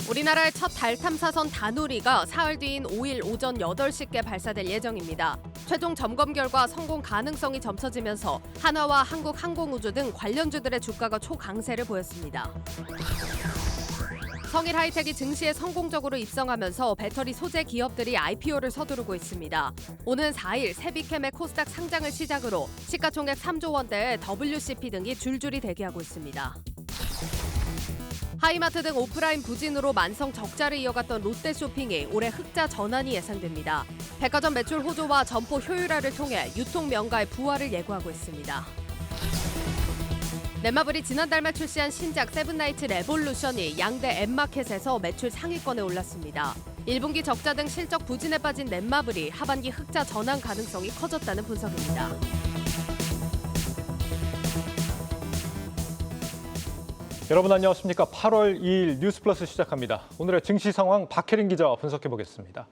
우리나라의 첫 달 탐사선 다누리가 사흘 뒤인 5일 오전 8시께 발사될 예정입니다. 최종 점검 결과 성공 가능성이 점쳐지면서 한화와 한국항공우주 등 관련주들의 주가가 초강세를 보였습니다. 성일하이텍이 증시에 성공적으로 입성하면서 배터리 소재 기업들이 IPO를 서두르고 있습니다. 오는 4일 세비캠의 코스닥 상장을 시작으로 시가총액 3조 원대의 WCP 등이 줄줄이 대기하고 있습니다. 하이마트 등 오프라인 부진으로 만성 적자를 이어갔던 롯데쇼핑이 올해 흑자 전환이 예상됩니다. 백화점 매출 호조와 점포 효율화를 통해 유통 명가의 부활을 예고하고 있습니다. 넷마블이 지난달 말 출시한 신작 세븐나이츠 레볼루션이 양대 앱마켓에서 매출 상위권에 올랐습니다. 1분기 적자 등 실적 부진에 빠진 넷마블이 하반기 흑자 전환 가능성이 커졌다는 분석입니다. 여러분 안녕하십니까? 8월 2일 뉴스플러스 시작합니다. 오늘의 증시 상황 박혜린 기자와 분석해 보겠습니다.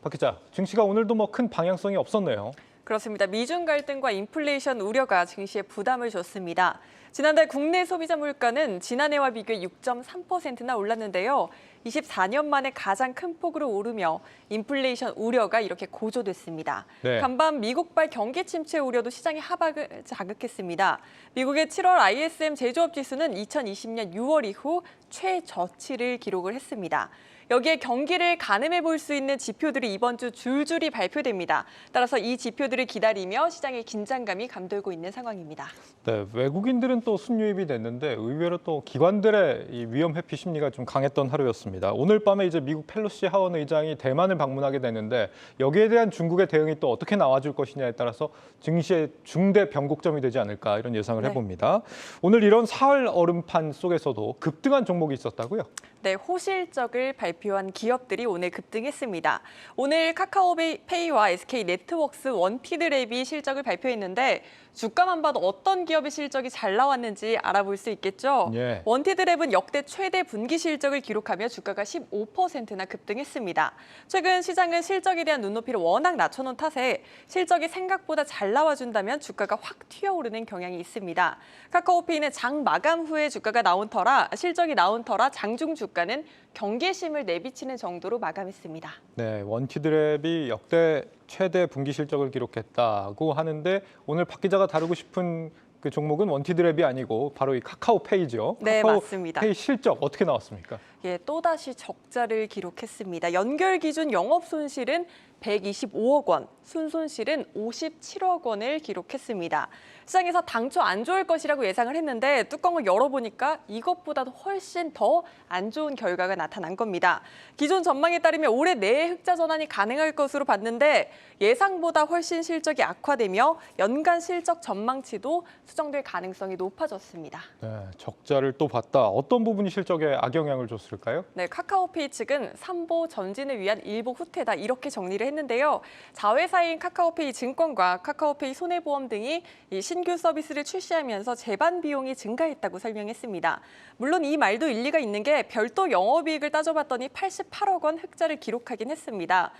박 기자, 증시가 오늘도 큰 방향성이 없었네요. 그렇습니다. 미중 갈등과 인플레이션 우려가 증시에 부담을 줬습니다. 지난달 국내 소비자 물가는 지난해와 비교해 6.3%나 올랐는데요. 24년 만에 가장 큰 폭으로 오르며 인플레이션 우려가 이렇게 고조됐습니다. 네. 간밤 미국발 경기 침체 우려도 시장의 하박을 자극했습니다. 미국의 7월 ISM 제조업 지수는 2020년 6월 이후 최저치를 기록을 했습니다. 여기에 경기를 가늠해 볼 수 있는 지표들이 이번 주 줄줄이 발표됩니다. 따라서 이 지표들을 기다리며 시장의 긴장감이 감돌고 있는 상황입니다. 네, 외국인들은 또 순유입이 됐는데 의외로 또 기관들의 이 위험 회피 심리가 좀 강했던 하루였습니다. 오늘 밤에 이제 미국 펠로시 하원 의장이 대만을 방문하게 되는데 여기에 대한 중국의 대응이 또 어떻게 나와줄 것이냐에 따라서 증시의 중대 변곡점이 되지 않을까 이런 예상을 해봅니다. 오늘 이런 사흘 얼음판 속에서도 급등한 종목이 있었다고요? 네, 호실적을 발표한 기업들이 오늘 급등했습니다. 오늘 카카오페이와 SK네트워크스, 원피드랩이 실적을 발표했는데 주가만 봐도 어떤 기업의 실적이 잘 나왔는지 알아볼 수 있겠죠. 예. 원티드랩은 역대 최대 분기 실적을 기록하며 주가가 15%나 급등했습니다. 최근 시장은 실적에 대한 눈높이를 워낙 낮춰놓은 탓에 실적이 생각보다 잘 나와준다면 주가가 확 튀어오르는 경향이 있습니다. 카카오페이는 장 마감 후에 실적이 나온 터라 장중 주가는 경계심을 내비치는 정도로 마감했습니다. 네, 원티드랩이 역대 최대 분기 실적을 기록했다고 하는데 오늘 박 기자가 다루고 싶은 그 종목은 원티드랩이 아니고 바로 이 카카오페이죠. 네, 맞습니다. 카카오페이 실적 어떻게 나왔습니까? 예, 또다시 적자를 기록했습니다. 연결 기준 영업 손실은 125억 원, 순손실은 57억 원을 기록했습니다. 시장에서 당초 안 좋을 것이라고 예상을 했는데 뚜껑을 열어보니까 이것보다도 훨씬 더 안 좋은 결과가 나타난 겁니다. 기존 전망에 따르면 올해 내에 흑자 전환이 가능할 것으로 봤는데 예상보다 훨씬 실적이 악화되며 연간 실적 전망치도 수정될 가능성이 높아졌습니다. 네, 적자를 또 봤다. 어떤 부분이 실적에 악영향을 줬을까요? 네, 카카오페이 측은 삼보 전진을 위한 일부 후퇴다 이렇게 정리를 했는데요. 자회사인 카카오페이 증권과 카카오페이 손해보험 등이 이 신규 서비스를 출시하면서 재반 비용이 증가했다고 설명했습니다. 물론 이 말도 일리가 있는 게 별도 영업이익을 따져봤더니 88억 원 흑자를 기록하긴 했습니다.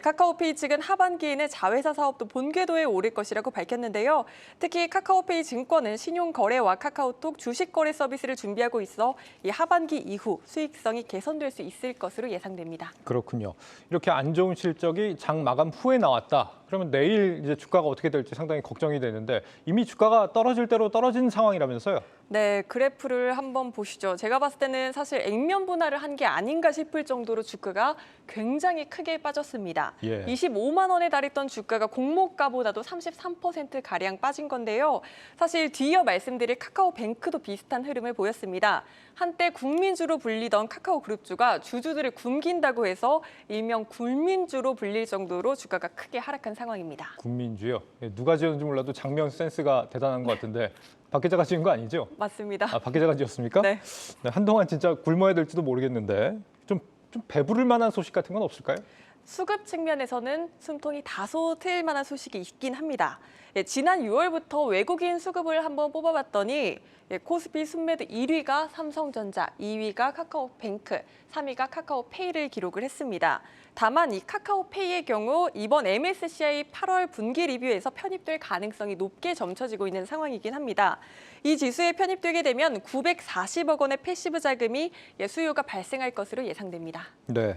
카카오페이 측은 하반기에는 자회사 사업도 본궤도에 오를 것이라고 밝혔는데요. 특히 카카오페이 증권은 신용거래와 카카오톡 주식거래 서비스를 준비하고 있어 이 하반기 이후 수익성이 개선될 수 있을 것으로 예상됩니다. 그렇군요. 이렇게 안 좋은 실적이 장 마감 후에 나왔다. 그러면 내일 이제 주가가 어떻게 될지 상당히 걱정이 되는데 이미 주가가 떨어질 대로 떨어진 상황이라면서요? 네, 그래프를 한번 보시죠. 제가 봤을 때는 사실 액면 분할을 한 게 아닌가 싶을 정도로 주가가 굉장히 크게 빠졌습니다. 예. 25만 원에 달했던 주가가 공모가보다도 33%가량 빠진 건데요. 사실 뒤이어 말씀드릴 카카오뱅크도 비슷한 흐름을 보였습니다. 한때 국민주로 불리던 카카오그룹주가 주주들을 굶긴다고 해서 일명 굴민주로 불릴 정도로 주가가 크게 하락한 상황입니다. 국민주요? 누가 지었는지 몰라도 장면 센스가 대단한 것 같은데 박 기자가 지은 거 아니죠? 맞습니다. 아, 박 기자가 지었습니까? 네. 네, 한동안 진짜 굶어야 될지도 모르겠는데 좀 배부를 만한 소식 같은 건 없을까요? 수급 측면에서는 숨통이 다소 트일 만한 소식이 있긴 합니다. 지난 6월부터 외국인 수급을 한번 뽑아봤더니 코스피 순매도 1위가 삼성전자, 2위가 카카오뱅크, 3위가 카카오페이를 기록을 했습니다. 다만 이 카카오페이의 경우 이번 MSCI 8월 분기 리뷰에서 편입될 가능성이 높게 점쳐지고 있는 상황이긴 합니다. 이 지수에 편입되게 되면 940억 원의 패시브 자금이 수요가 발생할 것으로 예상됩니다. 네.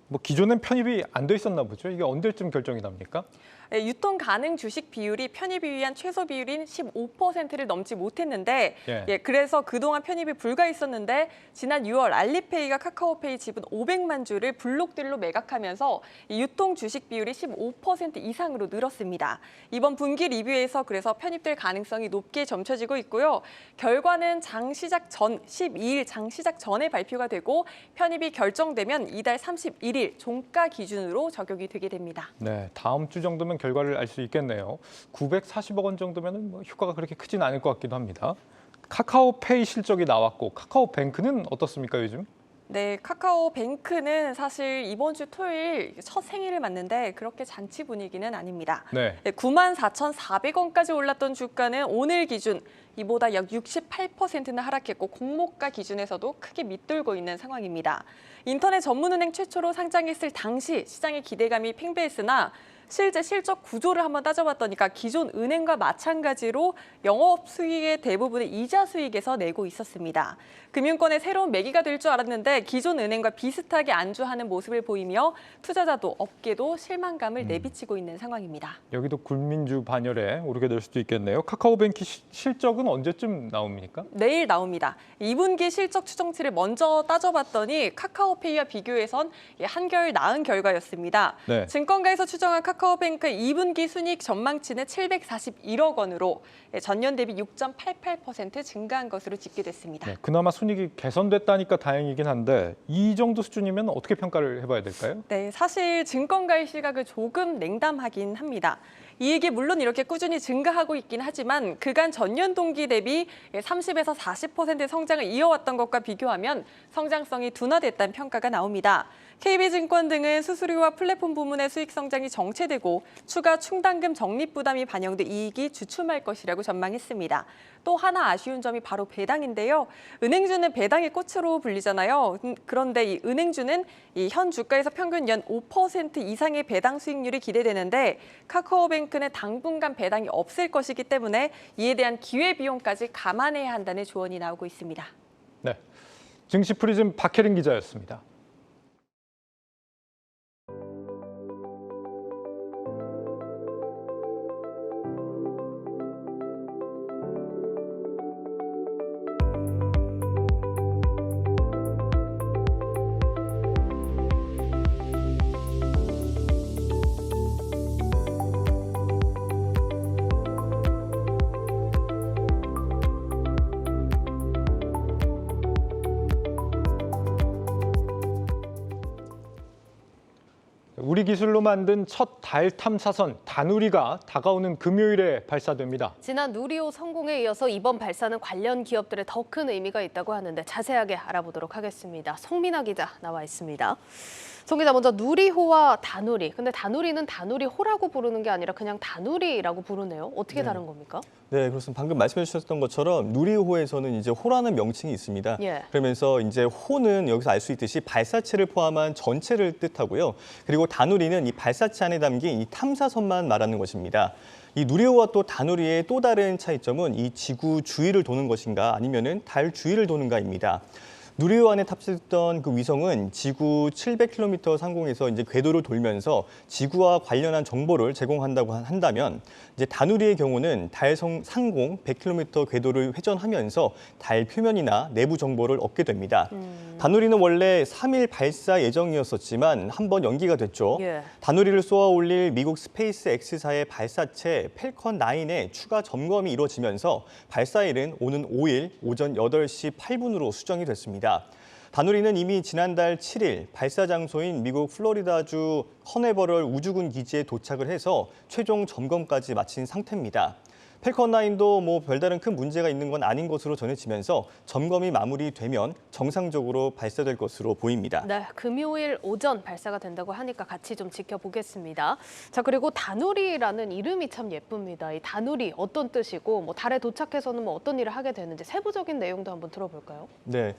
뭐 기존엔 편입이 안 돼 있었나 보죠. 이게 언제쯤 결정이 납니까? 유통 가능 주식 비율이 편입이 위한 최소 비율인 15%를 넘지 못했는데 그래서 그동안 편입이 불가했었는데 지난 6월 알리페이가 카카오페이 지분 500만 주를 블록들로 매각하면서 이 유통 주식 비율이 15% 이상으로 늘었습니다. 이번 분기 리뷰에서 그래서 편입될 가능성이 높게 점쳐지고 있고요. 결과는 장 시작 전 12일 장 시작 전에 발표가 되고 편입이 결정되면 이달 31일 종가 기준으로 적용이 되게 됩니다. 네, 다음 주 정도면 결과를 알 수 있겠네요. 940억 원 정도면 뭐 효과가 그렇게 크진 않을 것 같기도 합니다. 카카오페이 실적이 나왔고 카카오뱅크는 어떻습니까, 요즘? 네, 카카오뱅크는 사실 이번 주 토요일 첫 생일을 맞는데 그렇게 잔치 분위기는 아닙니다. 네. 94,400원까지 올랐던 주가는 오늘 기준 이보다 약 68%나 하락했고 공모가 기준에서도 크게 밑돌고 있는 상황입니다. 인터넷 전문은행 최초로 상장했을 당시 시장의 기대감이 팽배했으나 실제 실적 구조를 한번 따져봤더니까 기존 은행과 마찬가지로 영업 수익의 대부분을 이자 수익에서 내고 있었습니다. 금융권의 새로운 매기가 될 줄 알았는데 기존 은행과 비슷하게 안주하는 모습을 보이며 투자자도 업계도 실망감을 내비치고 있는 상황입니다. 여기도 굴민주 반열에 오르게 될 수도 있겠네요. 카카오뱅크 실적은 언제쯤 나옵니까? 내일 나옵니다. 2분기 실적 추정치를 먼저 따져봤더니 카카오페이와 비교해선 한결 나은 결과였습니다. 네. 증권가에서 추정한 카카오뱅크 2분기 순이익 전망치는 741억 원으로 전년 대비 6.88% 증가한 것으로 집계됐습니다. 네, 그나마 순이익이 개선됐다니까 다행이긴 한데 이 정도 수준이면 어떻게 평가를 해봐야 될까요? 네, 사실 증권가의 시각은 조금 냉담하긴 합니다. 이익이 물론 이렇게 꾸준히 증가하고 있긴 하지만 그간 전년 동기 대비 30에서 40% 성장을 이어왔던 것과 비교하면 성장성이 둔화됐다는 평가가 나옵니다. KB증권 등은 수수료와 플랫폼 부문의 수익 성장이 정체되고 추가 충당금 적립 부담이 반영돼 이익이 주춤할 것이라고 전망했습니다. 또 하나 아쉬운 점이 바로 배당인데요. 은행주는 배당의 꽃으로 불리잖아요. 그런데 이 은행주는 이 현 주가에서 평균 연 5% 이상의 배당 수익률이 기대되는데 카카오뱅크는 당분간 배당이 없을 것이기 때문에 이에 대한 기회비용까지 감안해야 한다는 조언이 나오고 있습니다. 네, 증시 프리즘 박혜린 기자였습니다. 우리 기술로 만든 첫 달 탐사선 다누리가 다가오는 금요일에 발사됩니다. 지난 누리호 성공에 이어서 이번 발사는 관련 기업들의 더 큰 의미가 있다고 하는데 자세하게 알아보도록 하겠습니다. 송민아 기자 나와 있습니다. 송 기자, 먼저 누리호와 다누리. 근데 다누리는 다누리호라고 부르는 게 아니라 그냥 다누리라고 부르네요. 어떻게 다른 겁니까? 네, 그렇습니다. 방금 말씀해 주셨던 것처럼 누리호에서는 이제 호라는 명칭이 있습니다. 그러면서 이제 호는 여기서 알 수 있듯이 발사체를 포함한 전체를 뜻하고요. 그리고 다누리는 이 발사체 안에 담긴 이 탐사선만 말하는 것입니다. 이 누리호와 또 다누리의 또 다른 차이점은 이 지구 주위를 도는 것인가 아니면은 달 주위를 도는가입니다. 누리호 안에 탑재됐던 그 위성은 지구 700km 상공에서 이제 궤도를 돌면서 지구와 관련한 정보를 제공한다고 한다면 이제 다누리의 경우는 달 상공 100km 궤도를 회전하면서 달 표면이나 내부 정보를 얻게 됩니다. 다누리는 원래 3일 발사 예정이었었지만 한번 연기가 됐죠. 다누리를 쏘아 올릴 미국 스페이스 X사의 발사체 펠컨 9의 추가 점검이 이루어지면서 발사일은 오는 5일 오전 8시 8분으로 수정이 됐습니다. 다누리는 이미 지난달 7일 발사 장소인 미국 플로리다주 커네버럴 우주군 기지에 도착을 해서 최종 점검까지 마친 상태입니다. 펠컨 9도 뭐 별다른 큰 문제가 있는 건 아닌 것으로 전해지면서 점검이 마무리되면 정상적으로 발사될 것으로 보입니다. 네, 금요일 오전 발사가 된다고 하니까 같이 좀 지켜보겠습니다. 자, 그리고 다누리라는 이름이 참 예쁩니다. 이 다누리 어떤 뜻이고 뭐 달에 도착해서는 뭐 어떤 일을 하게 되는지 세부적인 내용도 한번 들어볼까요? 네,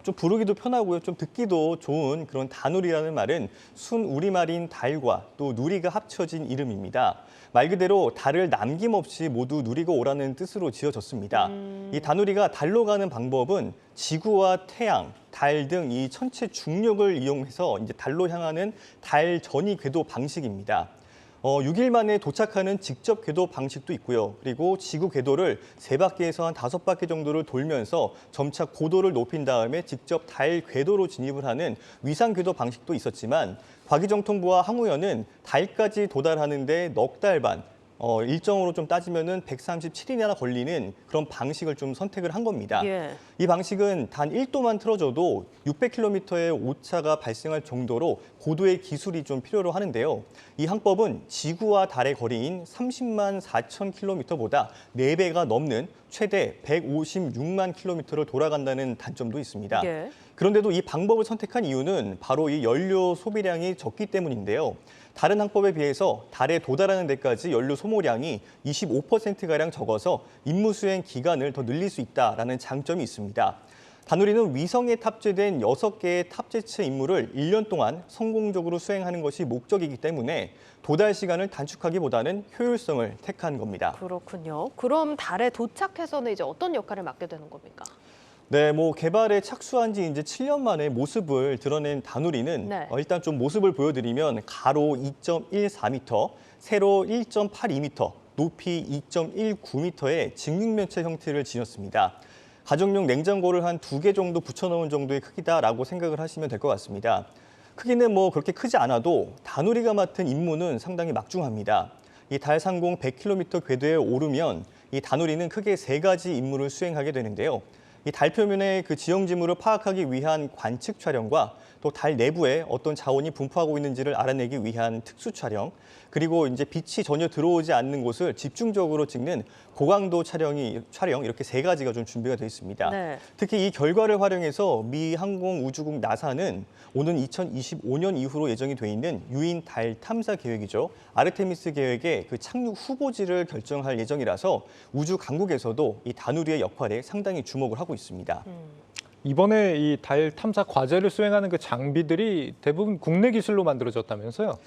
좀 부르기도 편하고요. 좀 듣기도 좋은 그런 다누리라는 말은 순 우리말인 달과 또 누리가 합쳐진 이름입니다. 말 그대로 달을 남김없이 모두 누리고 오라는 뜻으로 지어졌습니다. 이 다누리가 달로 가는 방법은 지구와 태양, 달 등 이 천체 중력을 이용해서 이제 달로 향하는 달 전이 궤도 방식입니다. 6일 만에 도착하는 직접 궤도 방식도 있고요. 그리고 지구 궤도를 3바퀴에서 한 5바퀴 정도를 돌면서 점차 고도를 높인 다음에 직접 달 궤도로 진입을 하는 위상 궤도 방식도 있었지만 과기정통부와 항우연은 달까지 도달하는 데 넉 달 반, 일정으로 좀 따지면은 137일이나 걸리는 그런 방식을 좀 선택을 한 겁니다. 예. 이 방식은 단 1도만 틀어져도 600km의 오차가 발생할 정도로 고도의 기술이 좀 필요로 하는데요. 이 항법은 지구와 달의 거리인 30만 4천 킬로미터보다 4배가 넘는 최대 156만 킬로미터를 돌아간다는 단점도 있습니다. 예. 그런데도 이 방법을 선택한 이유는 바로 이 연료 소비량이 적기 때문인데요. 다른 항법에 비해서 달에 도달하는 데까지 연료 소모량이 25%가량 적어서 임무 수행 기간을 더 늘릴 수 있다는 장점이 있습니다. 다누리는 위성에 탑재된 6개의 탑재체 임무를 1년 동안 성공적으로 수행하는 것이 목적이기 때문에 도달 시간을 단축하기보다는 효율성을 택한 겁니다. 그렇군요. 그럼 달에 도착해서는 이제 어떤 역할을 맡게 되는 겁니까? 네, 뭐 개발에 착수한 지 이제 7년 만에 모습을 드러낸 다누리는 네. 일단 좀 모습을 보여드리면 가로 2.14m, 세로 1.82m, 높이 2.19m의 직육면체 형태를 지녔습니다. 가정용 냉장고를 한 2개 정도 붙여놓은 정도의 크기다라고 생각을 하시면 될 것 같습니다. 크기는 뭐 그렇게 크지 않아도 다누리가 맡은 임무는 상당히 막중합니다. 이 달 상공 100km 궤도에 오르면 이 다누리는 크게 3가지 임무를 수행하게 되는데요. 이 달 표면의 그 지형 지물을 파악하기 위한 관측 촬영과 또 달 내부에 어떤 자원이 분포하고 있는지를 알아내기 위한 특수 촬영, 그리고 이제 빛이 전혀 들어오지 않는 곳을 집중적으로 찍는 고강도 촬영 이렇게 3가지가 좀 준비가 되어 있습니다. 네. 특히 이 결과를 활용해서 미 항공우주국 나사는 오는 2025년 이후로 예정이 돼 있는 유인 달 탐사 계획이죠. 아르테미스 계획의 그 착륙 후보지를 결정할 예정이라서 우주 강국에서도 이 다누리의 역할에 상당히 주목을 하고 있습니다. 이번에 이 달 탐사 과제를 수행하는 그 장비들이 대부분 국내 기술로 만들어졌다면서요?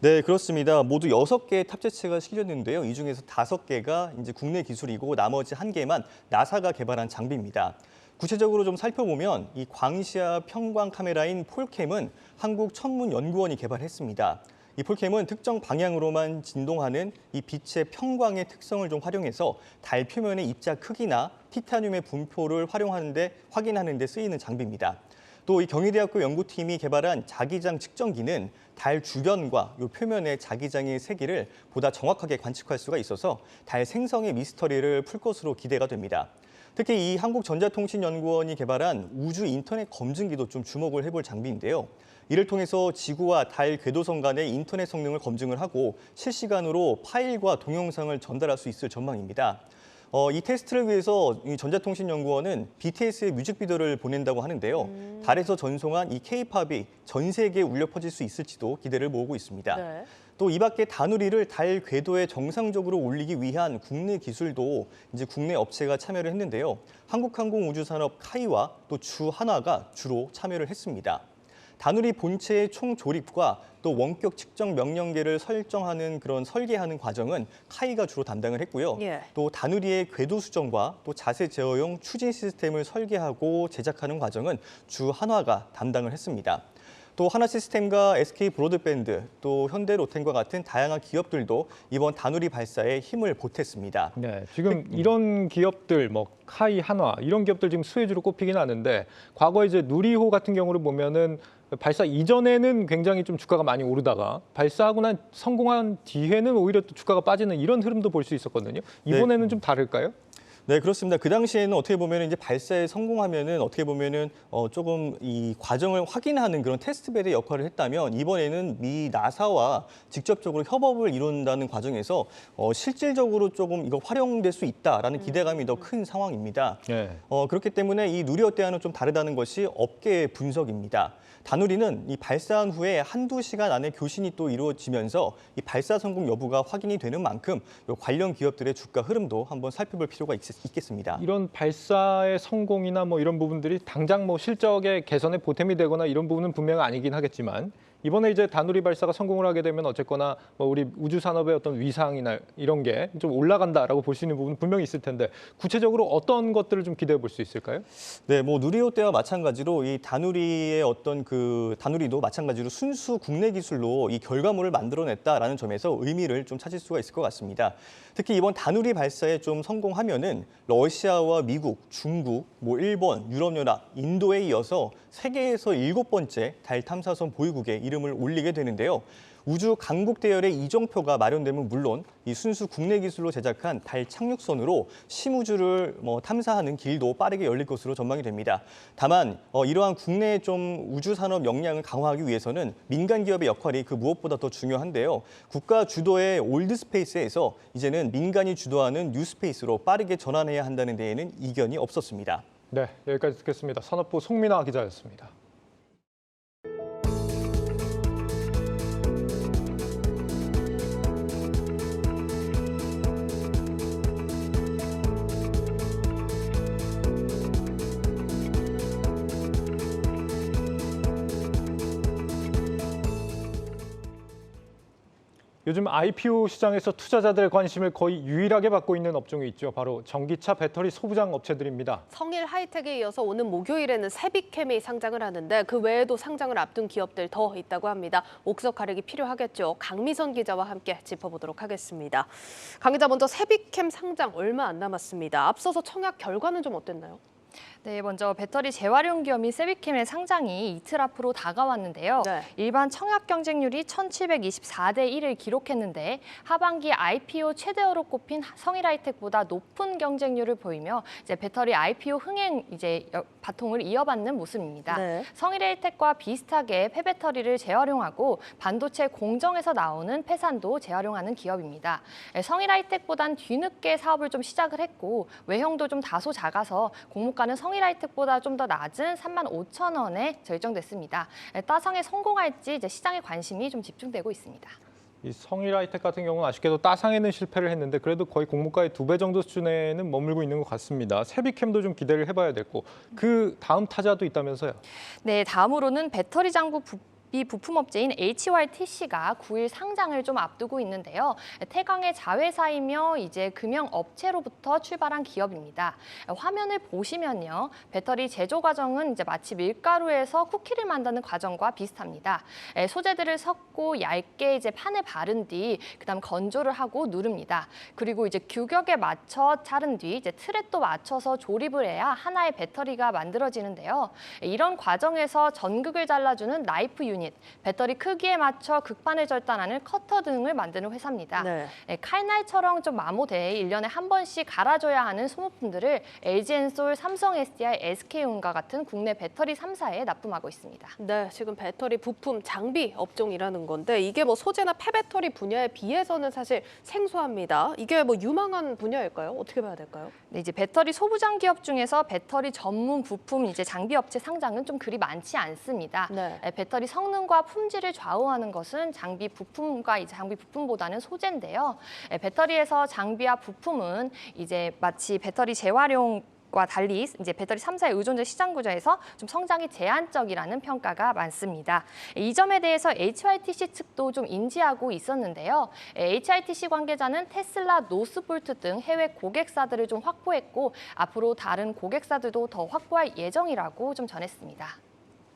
네, 그렇습니다. 모두 6개의 탑재체가 실렸는데요. 이 중에서 5개가 이제 국내 기술이고 나머지 1개만 나사가 개발한 장비입니다. 구체적으로 좀 살펴보면 이 광시야 평광 카메라인 폴캠은 한국천문연구원이 개발했습니다. 이 폴캠은 특정 방향으로만 진동하는 이 빛의 평광의 특성을 좀 활용해서 달 표면의 입자 크기나 티타늄의 분포를 확인하는 데 쓰이는 장비입니다. 또 이 경희대학교 연구팀이 개발한 자기장 측정기는 달 주변과 이 표면의 자기장의 세기를 보다 정확하게 관측할 수가 있어서 달 생성의 미스터리를 풀 것으로 기대가 됩니다. 특히 이 한국전자통신연구원이 개발한 우주 인터넷 검증기도 좀 주목을 해볼 장비인데요. 이를 통해서 지구와 달 궤도선 간의 인터넷 성능을 검증을 하고 실시간으로 파일과 동영상을 전달할 수 있을 전망입니다. 이 테스트를 위해서 이 전자통신연구원은 BTS의 뮤직비디오를 보낸다고 하는데요. 달에서 전송한 이 K-팝이 전 세계에 울려 퍼질 수 있을지도 기대를 모으고 있습니다. 네. 또 이 밖에 다누리를 달 궤도에 정상적으로 올리기 위한 국내 기술도 이제 국내 업체가 참여를 했는데요. 한국항공우주산업 카이와 또 주한화가 주로 참여를 했습니다. 다누리 본체의 총 조립과 또 원격 측정 명령계를 설정하는 그런 설계하는 과정은 카이가 주로 담당을 했고요. 예. 또 다누리의 궤도 수정과 또 자세 제어용 추진 시스템을 설계하고 제작하는 과정은 주한화가 담당을 했습니다. 또 하나시스템과 SK 브로드밴드, 또 현대로템과 같은 다양한 기업들도 이번 다누리 발사에 힘을 보탰습니다. 네, 지금 이런 기업들, 뭐 카이, 한화 이런 기업들 지금 수혜주로 꼽히긴 하는데 과거 이제 누리호 같은 경우를 보면은 발사 이전에는 굉장히 좀 주가가 많이 오르다가 발사하고 난 성공한 뒤에는 오히려 또 주가가 빠지는 이런 흐름도 볼 수 있었거든요. 이번에는 좀 다를까요? 네, 그렇습니다. 그 당시에는 어떻게 보면 이제 발사에 성공하면은 어떻게 보면은 조금 이 과정을 확인하는 그런 테스트베드 역할을 했다면 이번에는 미 나사와 직접적으로 협업을 이룬다는 과정에서 실질적으로 조금 이거 활용될 수 있다라는 기대감이 더 큰 상황입니다. 네. 그렇기 때문에 이 누리호 때와는 좀 다르다는 것이 업계의 분석입니다. 다누리는 이 발사한 후에 한두 시간 안에 교신이 또 이루어지면서 이 발사 성공 여부가 확인이 되는 만큼 관련 기업들의 주가 흐름도 한번 살펴볼 필요가 있겠습니다. 이런 발사의 성공이나 뭐 이런 부분들이 당장 뭐 실적의 개선에 보탬이 되거나 이런 부분은 분명 아니긴 하겠지만 이번에 이제 다누리 발사가 성공을 하게 되면 어쨌거나 뭐 우리 우주 산업의 어떤 위상이나 이런 게 좀 올라간다라고 볼 수 있는 부분은 분명히 있을 텐데 구체적으로 어떤 것들을 좀 기대해 볼 수 있을까요? 네, 뭐 누리호 때와 마찬가지로 이 다누리의 어떤 그 다누리도 마찬가지로 순수 국내 기술로 이 결과물을 만들어냈다라는 점에서 의미를 좀 찾을 수가 있을 것 같습니다. 특히 이번 다누리 발사에 좀 성공하면은 러시아와 미국, 중국, 뭐 일본, 유럽연합, 인도에 이어서 세계에서 7번째 달 탐사선 보유국에 이름을 올리게 되는데요. 우주 강국 대열의 이정표가 마련되면 물론 이 순수 국내 기술로 제작한 달 착륙선으로 심우주를 탐사하는 길도 빠르게 열릴 것으로 전망이 됩니다. 다만 이러한 국내의 좀 우주 산업 역량을 강화하기 위해서는 민간 기업의 역할이 그 무엇보다 더 중요한데요. 국가 주도의 올드 스페이스에서 이제는 민간이 주도하는 뉴 스페이스로 빠르게 전환해야 한다는 데에는 이견이 없었습니다. 네, 여기까지 듣겠습니다. 산업부 송민아 기자였습니다. 요즘 IPO 시장에서 투자자들의 관심을 거의 유일하게 받고 있는 업종이 있죠. 바로 전기차 배터리 소부장 업체들입니다. 성일 하이텍에 이어서 오는 목요일에는 세비캠이 상장을 하는데 그 외에도 상장을 앞둔 기업들 더 있다고 합니다. 옥석 가르기 필요하겠죠. 강미선 기자와 함께 짚어보도록 하겠습니다. 강 기자, 먼저 세비캠 상장 얼마 안 남았습니다. 앞서서 청약 결과는 좀 어땠나요? 네, 먼저 배터리 재활용 기업인 세비캠의 상장이 이틀 앞으로 다가왔는데요. 네. 일반 청약 경쟁률이 1724대 1을 기록했는데 하반기 IPO 최대어로 꼽힌 성일하이텍보다 높은 경쟁률을 보이며 이제 배터리 IPO 흥행 바통을 이어받는 모습입니다. 네. 성일하이텍과 비슷하게 폐배터리를 재활용하고 반도체 공정에서 나오는 폐산도 재활용하는 기업입니다. 성일하이텍보단 뒤늦게 사업을 좀 시작을 했고 외형도 좀 다소 작아서 공모가는 성일하이텍보다 좀 더 낮은 35,000원에 결정됐습니다. 따상에 성공할지 이제 시장의 관심이 좀 집중되고 있습니다. 이 성일하이텍 같은 경우는 아쉽게도 따상에는 실패를 했는데 그래도 거의 공모가의 2배 정도 수준에는 머물고 있는 것 같습니다. 세비캠도 좀 기대를 해봐야 되고 그 다음 타자도 있다면서요? 네, 다음으로는 배터리 장구 부품업체인 HYTC가 9일 상장을 좀 앞두고 있는데요. 태광의 자회사이며 이제 금융업체로부터 출발한 기업입니다. 화면을 보시면요, 배터리 제조 과정은 이제 마치 밀가루에서 쿠키를 만드는 과정과 비슷합니다. 소재들을 섞고 얇게 이제 판에 바른 뒤, 그다음 건조를 하고 누릅니다. 그리고 이제 규격에 맞춰 자른 뒤 이제 틀에 또 맞춰서 조립을 해야 하나의 배터리가 만들어지는데요. 이런 과정에서 전극을 잘라주는 나이프 유닛, 배터리 크기에 맞춰 극판을 절단하는 커터 등을 만드는 회사입니다. 네. 칼날처럼 좀 마모돼 1년에 한 번씩 갈아줘야 하는 소모품들을 LG엔솔, 삼성 SDI, SK온과 같은 국내 배터리 3사에 납품하고 있습니다. 네, 지금 배터리 부품 장비 업종이라는 건데 이게 뭐 소재나 폐배터리 분야에 비해서는 사실 생소합니다. 이게 뭐 유망한 분야일까요? 어떻게 봐야 될까요? 네, 이제 배터리 소부장 기업 중에서 배터리 전문 부품 이제 장비 업체 상장은 좀 그리 많지 않습니다. 네. 배터리 성능과 품질을 좌우하는 것은 장비 부품보다는 소재인데요. 배터리에서 장비와 부품은 이제 마치 배터리 재활용과 달리 이제 배터리 3사의 의존적 시장 구조에서 좀 성장이 제한적이라는 평가가 많습니다. 이 점에 대해서 HYTC 측도 좀 인지하고 있었는데요. HYTC 관계자는 테슬라, 노스볼트 등 해외 고객사들을 좀 확보했고 앞으로 다른 고객사들도 더 확보할 예정이라고 좀 전했습니다.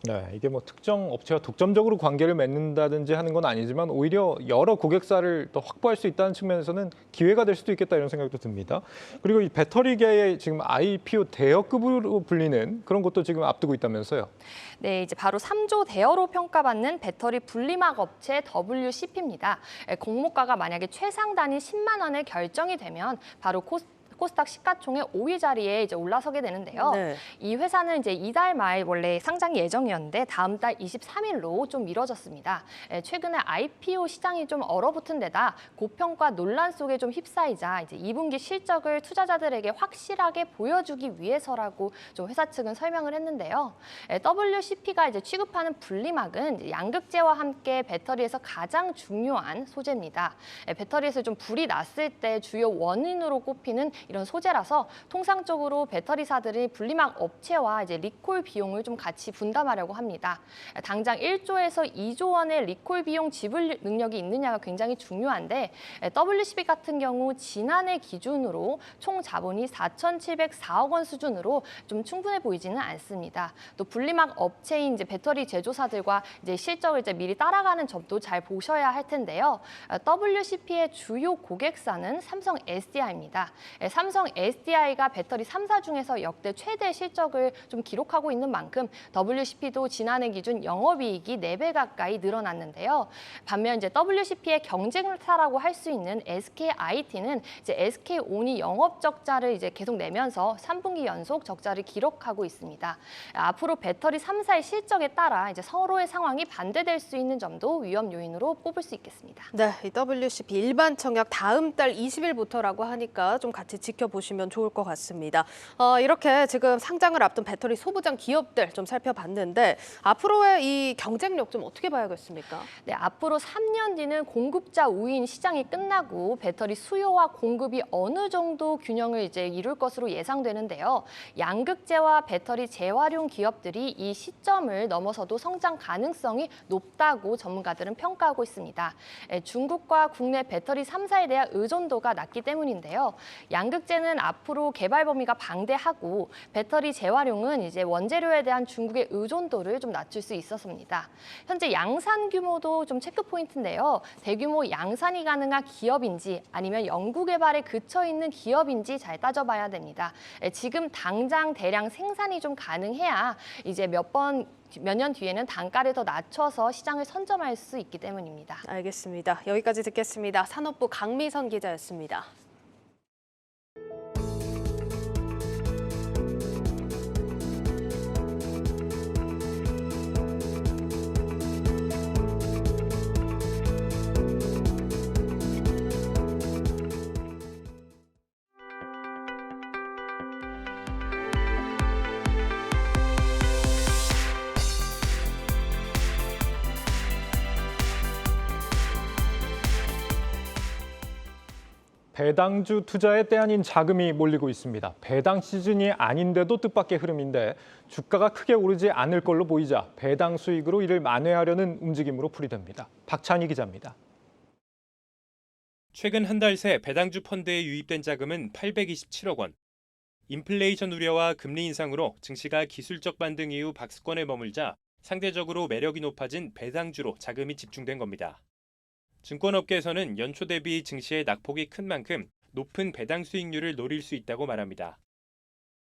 네, 이게 뭐 특정 업체와 독점적으로 관계를 맺는다든지 하는 건 아니지만 오히려 여러 고객사를 더 확보할 수 있다는 측면에서는 기회가 될 수도 있겠다 이런 생각도 듭니다. 그리고 이 배터리계의 지금 IPO 대여급으로 불리는 그런 것도 지금 앞두고 있다면서요? 네, 이제 바로 3조 대여로 평가받는 배터리 분리막 업체 WCP입니다. 공모가가 만약에 최상 단위 10만 원에 결정이 되면 바로 코스닥 시가총액 5위 자리에 이제 올라서게 되는데요. 네. 이 회사는 이제 이달 말 원래 상장 예정이었는데 다음 달 23일로 좀 미뤄졌습니다. 최근에 IPO 시장이 좀 얼어붙은 데다 고평가 논란 속에 좀 휩싸이자 이제 2분기 실적을 투자자들에게 확실하게 보여주기 위해서라고 좀 회사 측은 설명을 했는데요. WCP가 이제 취급하는 분리막은 양극재와 함께 배터리에서 가장 중요한 소재입니다. 배터리에서 좀 불이 났을 때 주요 원인으로 꼽히는 이런 소재라서 통상적으로 배터리사들이 분리막 업체와 이제 리콜 비용을 좀 같이 분담하려고 합니다. 당장 1조에서 2조 원의 리콜 비용 지불 능력이 있느냐가 굉장히 중요한데 WCP 같은 경우 지난해 기준으로 총 자본이 4,704억 원 수준으로 좀 충분해 보이지는 않습니다. 또 분리막 업체인 이제 배터리 제조사들과 이제 실적을 이제 미리 따라가는 점도 잘 보셔야 할 텐데요. WCP의 주요 고객사는 삼성 SDI입니다. 삼성 SDI가 배터리 3사 중에서 역대 최대 실적을 좀 기록하고 있는 만큼 WCP도 지난해 기준 영업이익이 4배 가까이 늘어났는데요. 반면 이제 WCP의 경쟁사라고 할 수 있는 SKIT는 이제 SK온이 영업 적자를 이제 계속 내면서 3분기 연속 적자를 기록하고 있습니다. 앞으로 배터리 3사의 실적에 따라 이제 서로의 상황이 반대될 수 있는 점도 위험 요인으로 꼽을 수 있겠습니다. 네, 이 WCP 일반 청약 다음 달 20일부터라고 하니까 좀 같이 지켜보시면 좋을 것 같습니다. 이렇게 지금 상장을 앞둔 배터리 소부장 기업들 좀 살펴봤는데 앞으로의 이 경쟁력 좀 어떻게 봐야겠습니까? 네, 앞으로 3년 뒤는 공급자 우위인 시장이 끝나고 배터리 수요와 공급이 어느 정도 균형을 이제 이룰 것으로 예상되는데요. 양극재와 배터리 재활용 기업들이 이 시점을 넘어서도 성장 가능성이 높다고 전문가들은 평가하고 있습니다. 중국과 국내 배터리 3사에 대한 의존도가 낮기 때문인데요. 양극재는 앞으로 개발 범위가 방대하고 배터리 재활용은 이제 원재료에 대한 중국의 의존도를 좀 낮출 수 있었습니다. 현재 양산 규모도 좀 체크 포인트인데요. 대규모 양산이 가능한 기업인지 아니면 연구개발에 그쳐 있는 기업인지 잘 따져봐야 됩니다. 지금 당장 대량 생산이 좀 가능해야 이제 몇 년 뒤에는 단가를 더 낮춰서 시장을 선점할 수 있기 때문입니다. 알겠습니다. 여기까지 듣겠습니다. 산업부 강미선 기자였습니다. 배당주 투자에 때 아닌 자금이 몰리고 있습니다. 배당 시즌이 아닌데도 뜻밖의 흐름인데 주가가 크게 오르지 않을 걸로 보이자 배당 수익으로 이를 만회하려는 움직임으로 풀이됩니다. 박찬희 기자입니다. 최근 한 달 새 배당주 펀드에 유입된 자금은 827억 원. 인플레이션 우려와 금리 인상으로 증시가 기술적 반등 이후 박스권에 머물자 상대적으로 매력이 높아진 배당주로 자금이 집중된 겁니다. 증권업계에서는 연초 대비 증시의 낙폭이 큰 만큼 높은 배당 수익률을 노릴 수 있다고 말합니다.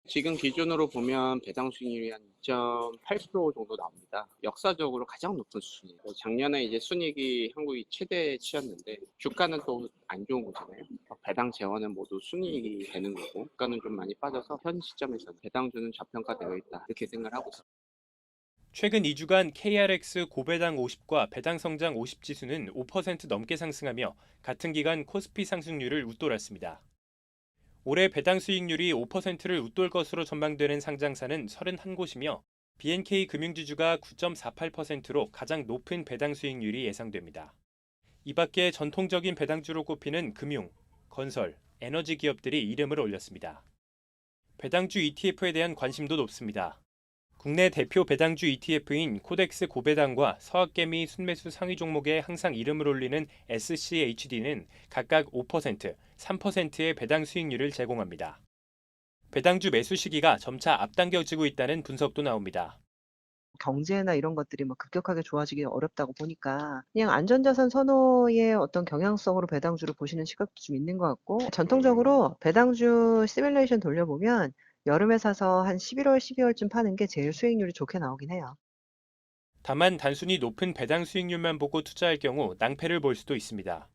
지금 기준으로 보면 배당 수익률이 한 2.8% 정도 나옵니다. 역사적으로 가장 높은 수준이에요. 작년에 이제 순이익이 한국이 최대치였는데 주가는 또 안 좋은 거잖아요. 배당 재원은 모두 순이익이 되는 거고 주가는 좀 많이 빠져서 현 시점에서는 배당주는 저평가되어 있다 이렇게 생각을 하고 있습니다. 최근 2주간 KRX 고배당 50과 배당 성장 50 지수는 5% 넘게 상승하며 같은 기간 코스피 상승률을 웃돌았습니다. 올해 배당 수익률이 5%를 웃돌 것으로 전망되는 상장사는 31곳이며 BNK 금융지주가 9.48%로 가장 높은 배당 수익률이 예상됩니다. 이 밖에 전통적인 배당주로 꼽히는 금융, 건설, 에너지 기업들이 이름을 올렸습니다. 배당주 ETF에 대한 관심도 높습니다. 국내 대표 배당주 ETF인 코덱스 고배당과 서학개미 순매수 상위 종목에 항상 이름을 올리는 SCHD는 각각 5%, 3%의 배당 수익률을 제공합니다. 배당주 매수 시기가 점차 앞당겨지고 있다는 분석도 나옵니다. 경제나 이런 것들이 뭐 급격하게 좋아지기 어렵다고 보니까 그냥 안전자산 선호의 어떤 경향성으로 배당주를 보시는 시각도 좀 있는 것 같고 전통적으로 배당주 시뮬레이션 돌려보면 여름에 사서 한 11월, 12월쯤 파는 게 제일 수익률이 좋게 나오긴 해요. 다만 단순히 높은 배당 수익률만 보고 투자할 경우 낭패를 볼 수도 있습니다.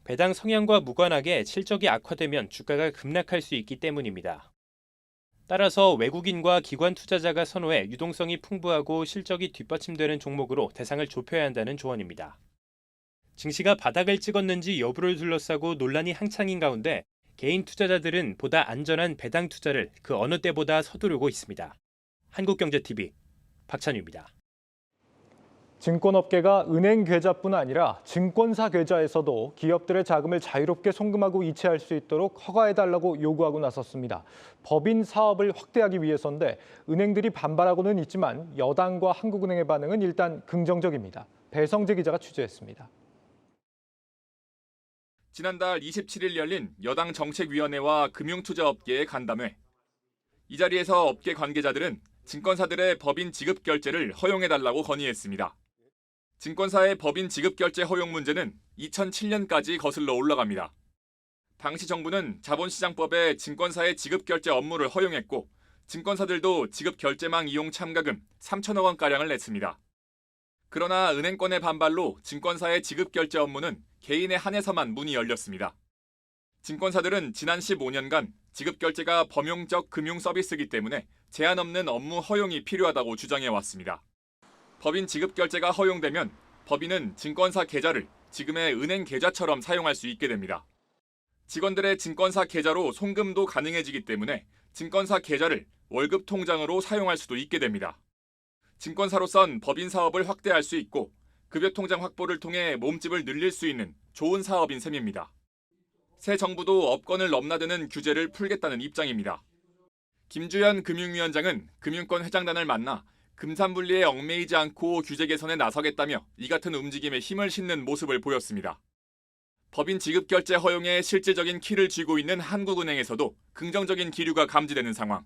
배당 성향과 무관하게 실적이 악화되면 주가가 급락할 수 있기 때문입니다. 따라서 외국인과 기관 투자자가 선호해 유동성이 풍부하고 실적이 뒷받침되는 종목으로 대상을 좁혀야 한다는 조언입니다. 증시가 바닥을 찍었는지 여부를 둘러싸고 논란이 한창인 가운데 개인 투자자들은 보다 안전한 배당 투자를 그 어느 때보다 서두르고 있습니다. 한국경제TV 박찬유입니다. 증권업계가 은행 계좌뿐 아니라 증권사 계좌에서도 기업들의 자금을 자유롭게 송금하고 이체할 수 있도록 허가해달라고 요구하고 나섰습니다. 법인 사업을 확대하기 위해서인데 은행들이 반발하고는 있지만 여당과 한국은행의 반응은 일단 긍정적입니다. 배성재 기자가 취재했습니다. 지난달 27일 열린 여당 정책위원회와 금융투자업계의 간담회. 이 자리에서 업계 관계자들은 증권사들의 법인 지급 결제를 허용해달라고 건의했습니다. 증권사의 법인 지급 결제 허용 문제는 2007년까지 거슬러 올라갑니다. 당시 정부는 자본시장법에 증권사의 지급 결제 업무를 허용했고 증권사들도 지급 결제망 이용 참가금 3천억 원가량을 냈습니다. 그러나 은행권의 반발로 증권사의 지급 결제 업무는 개인에 한해서만 문이 열렸습니다. 증권사들은 지난 15년간 지급 결제가 범용적 금융 서비스이기 때문에 제한 없는 업무 허용이 필요하다고 주장해왔습니다. 법인 지급 결제가 허용되면 법인은 증권사 계좌를 지금의 은행 계좌처럼 사용할 수 있게 됩니다. 직원들의 증권사 계좌로 송금도 가능해지기 때문에 증권사 계좌를 월급 통장으로 사용할 수도 있게 됩니다. 증권사로선 법인 사업을 확대할 수 있고 급여 통장 확보를 통해 몸집을 늘릴 수 있는 좋은 사업인 셈입니다. 새 정부도 업권을 넘나드는 규제를 풀겠다는 입장입니다. 김주현 금융위원장은 금융권 회장단을 만나 금산분리에 얽매이지 않고 규제 개선에 나서겠다며 이 같은 움직임에 힘을 싣는 모습을 보였습니다. 법인 지급 결제 허용에 실질적인 키를 쥐고 있는 한국은행에서도 긍정적인 기류가 감지되는 상황.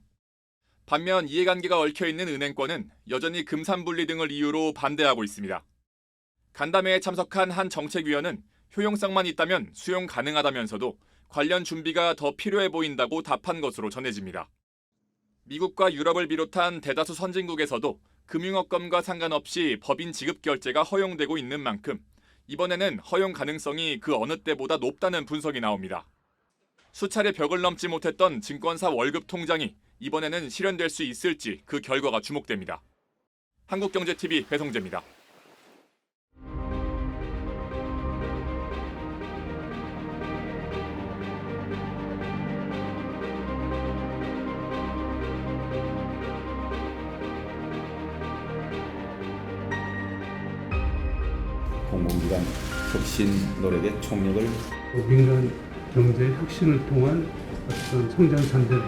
반면 이해관계가 얽혀있는 은행권은 여전히 금산분리 등을 이유로 반대하고 있습니다. 간담회에 참석한 한 정책위원은 효용성만 있다면 수용 가능하다면서도 관련 준비가 더 필요해 보인다고 답한 것으로 전해집니다. 미국과 유럽을 비롯한 대다수 선진국에서도 금융업권과 상관없이 법인 지급 결제가 허용되고 있는 만큼 이번에는 허용 가능성이 그 어느 때보다 높다는 분석이 나옵니다. 수차례 벽을 넘지 못했던 증권사 월급 통장이 이번에는 실현될 수 있을지 그 결과가 주목됩니다. 한국경제TV 배성재입니다. 공공기관 혁신 노력의 총력을 민간 경제 혁신을 통한 어떤 성장 산대를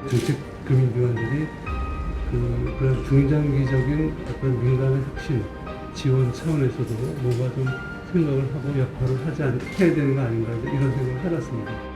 정책 금융기관들이 그런 중장기적인 어떤 민간의 혁신 지원 차원에서도 뭔가 좀 생각을 하고 역할을 하지 해야 되는 거 아닌가 이런 생각을 해봤습니다.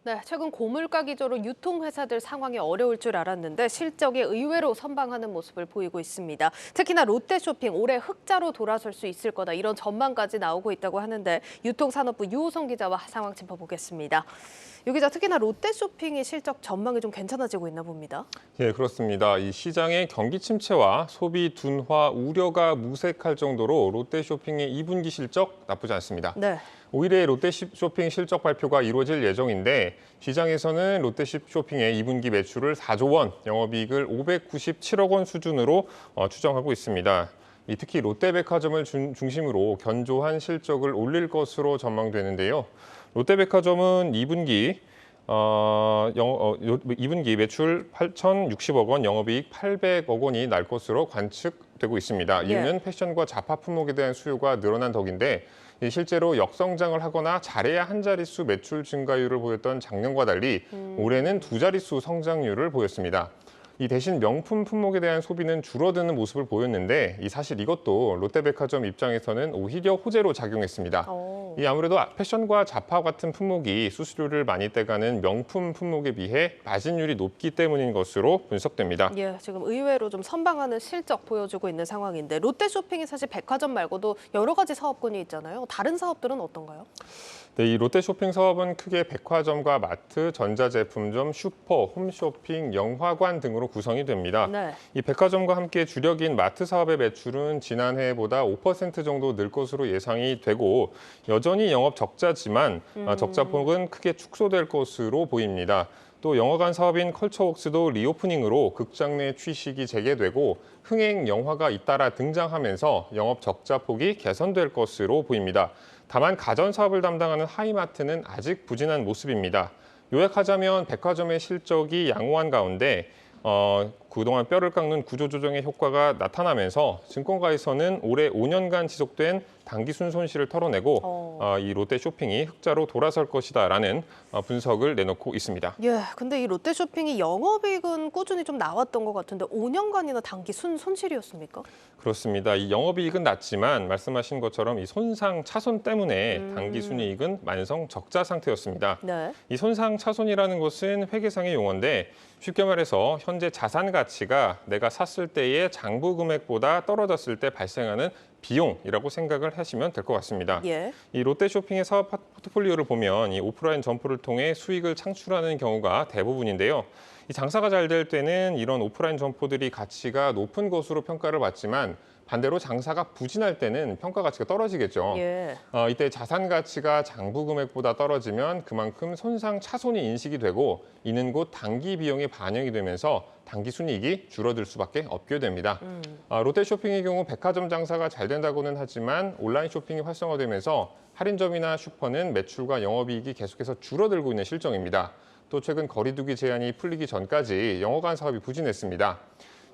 네, 최근 고물가 기조로 유통회사들 상황이 어려울 줄 알았는데 실적이 의외로 선방하는 모습을 보이고 있습니다. 특히나 롯데쇼핑 올해 흑자로 돌아설 수 있을 거다 이런 전망까지 나오고 있다고 하는데 유통산업부 유호성 기자와 상황 짚어보겠습니다. 유 기자, 특히나 롯데쇼핑의 실적 전망이 좀 괜찮아지고 있나 봅니다. 예, 그렇습니다. 이 시장의 경기 침체와 소비 둔화 우려가 무색할 정도로 롯데쇼핑의 2분기 실적 나쁘지 않습니다. 네. 5일에 롯데쇼핑 실적 발표가 이루어질 예정인데 시장에서는 롯데쇼핑의 2분기 매출을 4조 원, 영업이익을 597억 원 수준으로 추정하고 있습니다. 특히 롯데백화점을 중심으로 견조한 실적을 올릴 것으로 전망되는데요. 롯데백화점은 2분기 매출 8,060억 원, 영업이익 800억 원이 날 것으로 관측되고 있습니다. 이유는 패션과 잡화 품목에 대한 수요가 늘어난 덕인데 실제로 역성장을 하거나 잘해야 한 자릿수 매출 증가율을 보였던 작년과 달리 올해는 두 자릿수 성장률을 보였습니다. 대신 명품 품목에 대한 소비는 줄어드는 모습을 보였는데 사실 이것도 롯데백화점 입장에서는 오히려 호재로 작용했습니다. 이 아무래도 패션과 잡화 같은 품목이 수수료를 많이 떼가는 명품 품목에 비해 마진율이 높기 때문인 것으로 분석됩니다. 예, 지금 의외로 좀 선방하는 실적 보여주고 있는 상황인데 롯데쇼핑이 사실 백화점 말고도 여러 가지 사업군이 있잖아요. 다른 사업들은 어떤가요? 네, 이 롯데쇼핑 사업은 크게 백화점과 마트, 전자제품점, 슈퍼, 홈쇼핑, 영화관 등으로 구성이 됩니다. 네. 이 백화점과 함께 주력인 마트 사업의 매출은 지난해보다 5% 정도 늘 것으로 예상이 되고 여전히 영업 적자지만 적자폭은 크게 축소될 것으로 보입니다. 또 영화관 사업인 컬처웍스도 리오프닝으로 극장 내 취식이 재개되고 흥행 영화가 잇따라 등장하면서 영업 적자폭이 개선될 것으로 보입니다. 다만 가전 사업을 담당하는 하이마트는 아직 부진한 모습입니다. 요약하자면 백화점의 실적이 양호한 가운데 그동안 뼈를 깎는 구조조정의 효과가 나타나면서 증권가에서는 올해 5년간 지속된 당기순 손실을 털어내고 이 롯데쇼핑이 흑자로 돌아설 것이다라는 분석을 내놓고 있습니다. 예, 근데 이 롯데쇼핑이 영업이익은 꾸준히 좀 나왔던 것 같은데 5년간이나 당기순 손실이었습니까? 그렇습니다. 이 영업이익은 낮지만 말씀하신 것처럼 이 손상 차손 때문에 당기순이익은 만성 적자 상태였습니다. 네. 이 손상 차손이라는 것은 회계상의 용어인데 쉽게 말해서 현재 자산 가치가 내가 샀을 때의 장부 금액보다 떨어졌을 때 발생하는 비용이라고 생각을 하시면 될 것 같습니다. 예. 이 롯데쇼핑의 사업 포트폴리오를 보면 이 오프라인 점포를 통해 수익을 창출하는 경우가 대부분인데요. 이 장사가 잘 될 때는 이런 오프라인 점포들이 가치가 높은 것으로 평가를 받지만 반대로 장사가 부진할 때는 평가 가치가 떨어지겠죠. 예. 이때 자산 가치가 장부 금액보다 떨어지면 그만큼 손상 차손이 인식이 되고 이는 곧 단기 비용에 반영이 되면서 단기 순이익이 줄어들 수밖에 없게 됩니다. 롯데쇼핑의 경우 백화점 장사가 잘 된다고는 하지만 온라인 쇼핑이 활성화되면서 할인점이나 슈퍼는 매출과 영업이익이 계속해서 줄어들고 있는 실정입니다. 또 최근 거리두기 제한이 풀리기 전까지 영화관 사업이 부진했습니다.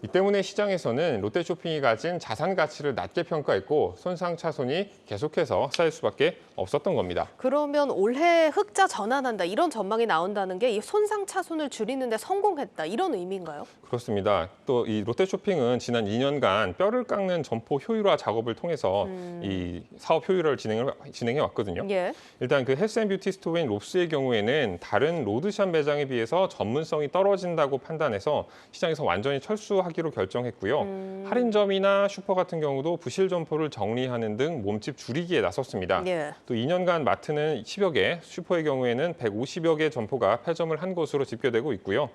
이 때문에 시장에서는 롯데쇼핑이 가진 자산 가치를 낮게 평가했고 손상 차손이 계속해서 쌓일 수밖에 없었던 겁니다. 그러면 올해 흑자 전환한다 이런 전망이 나온다는 게 이 손상 차손을 줄이는 데 성공했다 이런 의미인가요? 그렇습니다. 또 이 롯데쇼핑은 지난 2년간 뼈를 깎는 점포 효율화 작업을 통해서 이 사업 효율화를 진행해 왔거든요. 예. 일단 그 헬스앤뷰티 스토어인 롭스의 경우에는 다른 로드샵 매장에 비해서 전문성이 떨어진다고 판단해서 시장에서 완전히 철수하기로 결정했고요. 할인점이나 슈퍼 같은 경우도 부실 점포를 정리하는 등 몸집 줄이기에 나섰습니다. 예. 또 2년간 마트는 10여 개, 슈퍼의 경우에는 150여 개 점포가 폐점을 한 것으로 집계되고 있고요.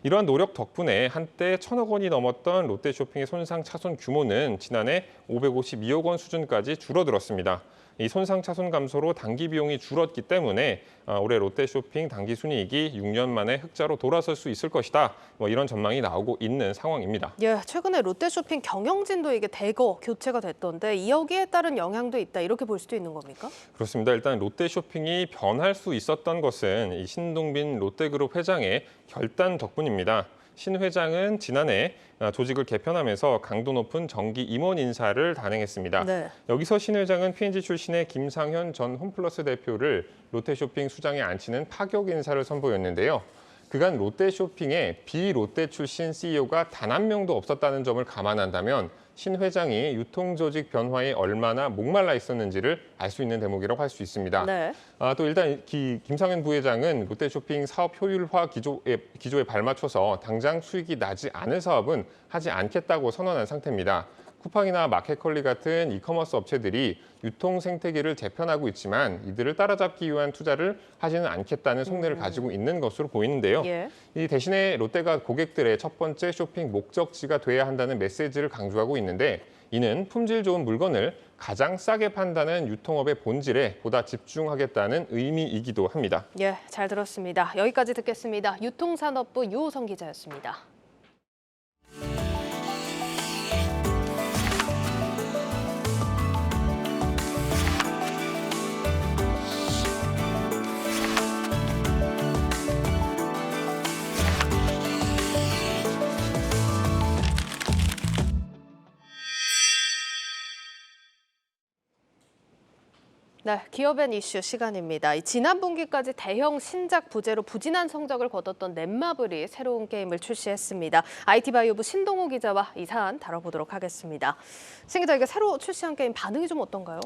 이러한 노력 덕분에 한때 1,000억 원이 넘었던 롯데쇼핑의 손상 차손 규모는 지난해 552억 원 수준까지 줄어들었습니다. 이 손상 차손 감소로 단기 비용이 줄었기 때문에 올해 롯데쇼핑 단기 순이익이 6년 만에 흑자로 돌아설 수 있을 것이다. 이런 전망이 나오고 있는 상황입니다. 예, 최근에 롯데쇼핑 경영진도 이게 대거 교체가 됐던데 여기에 따른 영향도 있다 이렇게 볼 수도 있는 겁니까? 그렇습니다. 일단 롯데쇼핑이 변할 수 있었던 것은 이 신동빈 롯데그룹 회장의 결단 덕분입니다. 신 회장은 지난해 조직을 개편하면서 강도 높은 정기 임원 인사를 단행했습니다. 네. 여기서 신 회장은 P&G 출신의 김상현 전 홈플러스 대표를 롯데쇼핑 수장에 앉히는 파격 인사를 선보였는데요. 그간 롯데쇼핑에 비롯데 출신 CEO가 단 한 명도 없었다는 점을 감안한다면 신 회장이 유통조직 변화에 얼마나 목말라 있었는지를 알 수 있는 대목이라고 할 수 있습니다. 네. 또 일단 김상현 부회장은 롯데쇼핑 사업 효율화 기조에 발맞춰서 당장 수익이 나지 않을 사업은 하지 않겠다고 선언한 상태입니다. 쿠팡이나 마켓컬리 같은 이커머스 업체들이 유통 생태계를 재편하고 있지만 이들을 따라잡기 위한 투자를 하지는 않겠다는 속내를 가지고 있는 것으로 보이는데요. 예. 이 대신에 롯데가 고객들의 첫 번째 쇼핑 목적지가 돼야 한다는 메시지를 강조하고 있는데 이는 품질 좋은 물건을 가장 싸게 판다는 유통업의 본질에 보다 집중하겠다는 의미이기도 합니다. 예, 잘 들었습니다. 여기까지 듣겠습니다. 유통산업부 유호성 기자였습니다. 네, 기업앤 이슈 시간입니다. 지난 분기까지 대형 신작 부재로 부진한 성적을 거뒀던 넷마블이 새로운 게임을 출시했습니다. IT바이오부 신동호 기자와 이 사안 다뤄보도록 하겠습니다. 신 기자, 이게 새로 출시한 게임 반응이 좀 어떤가요?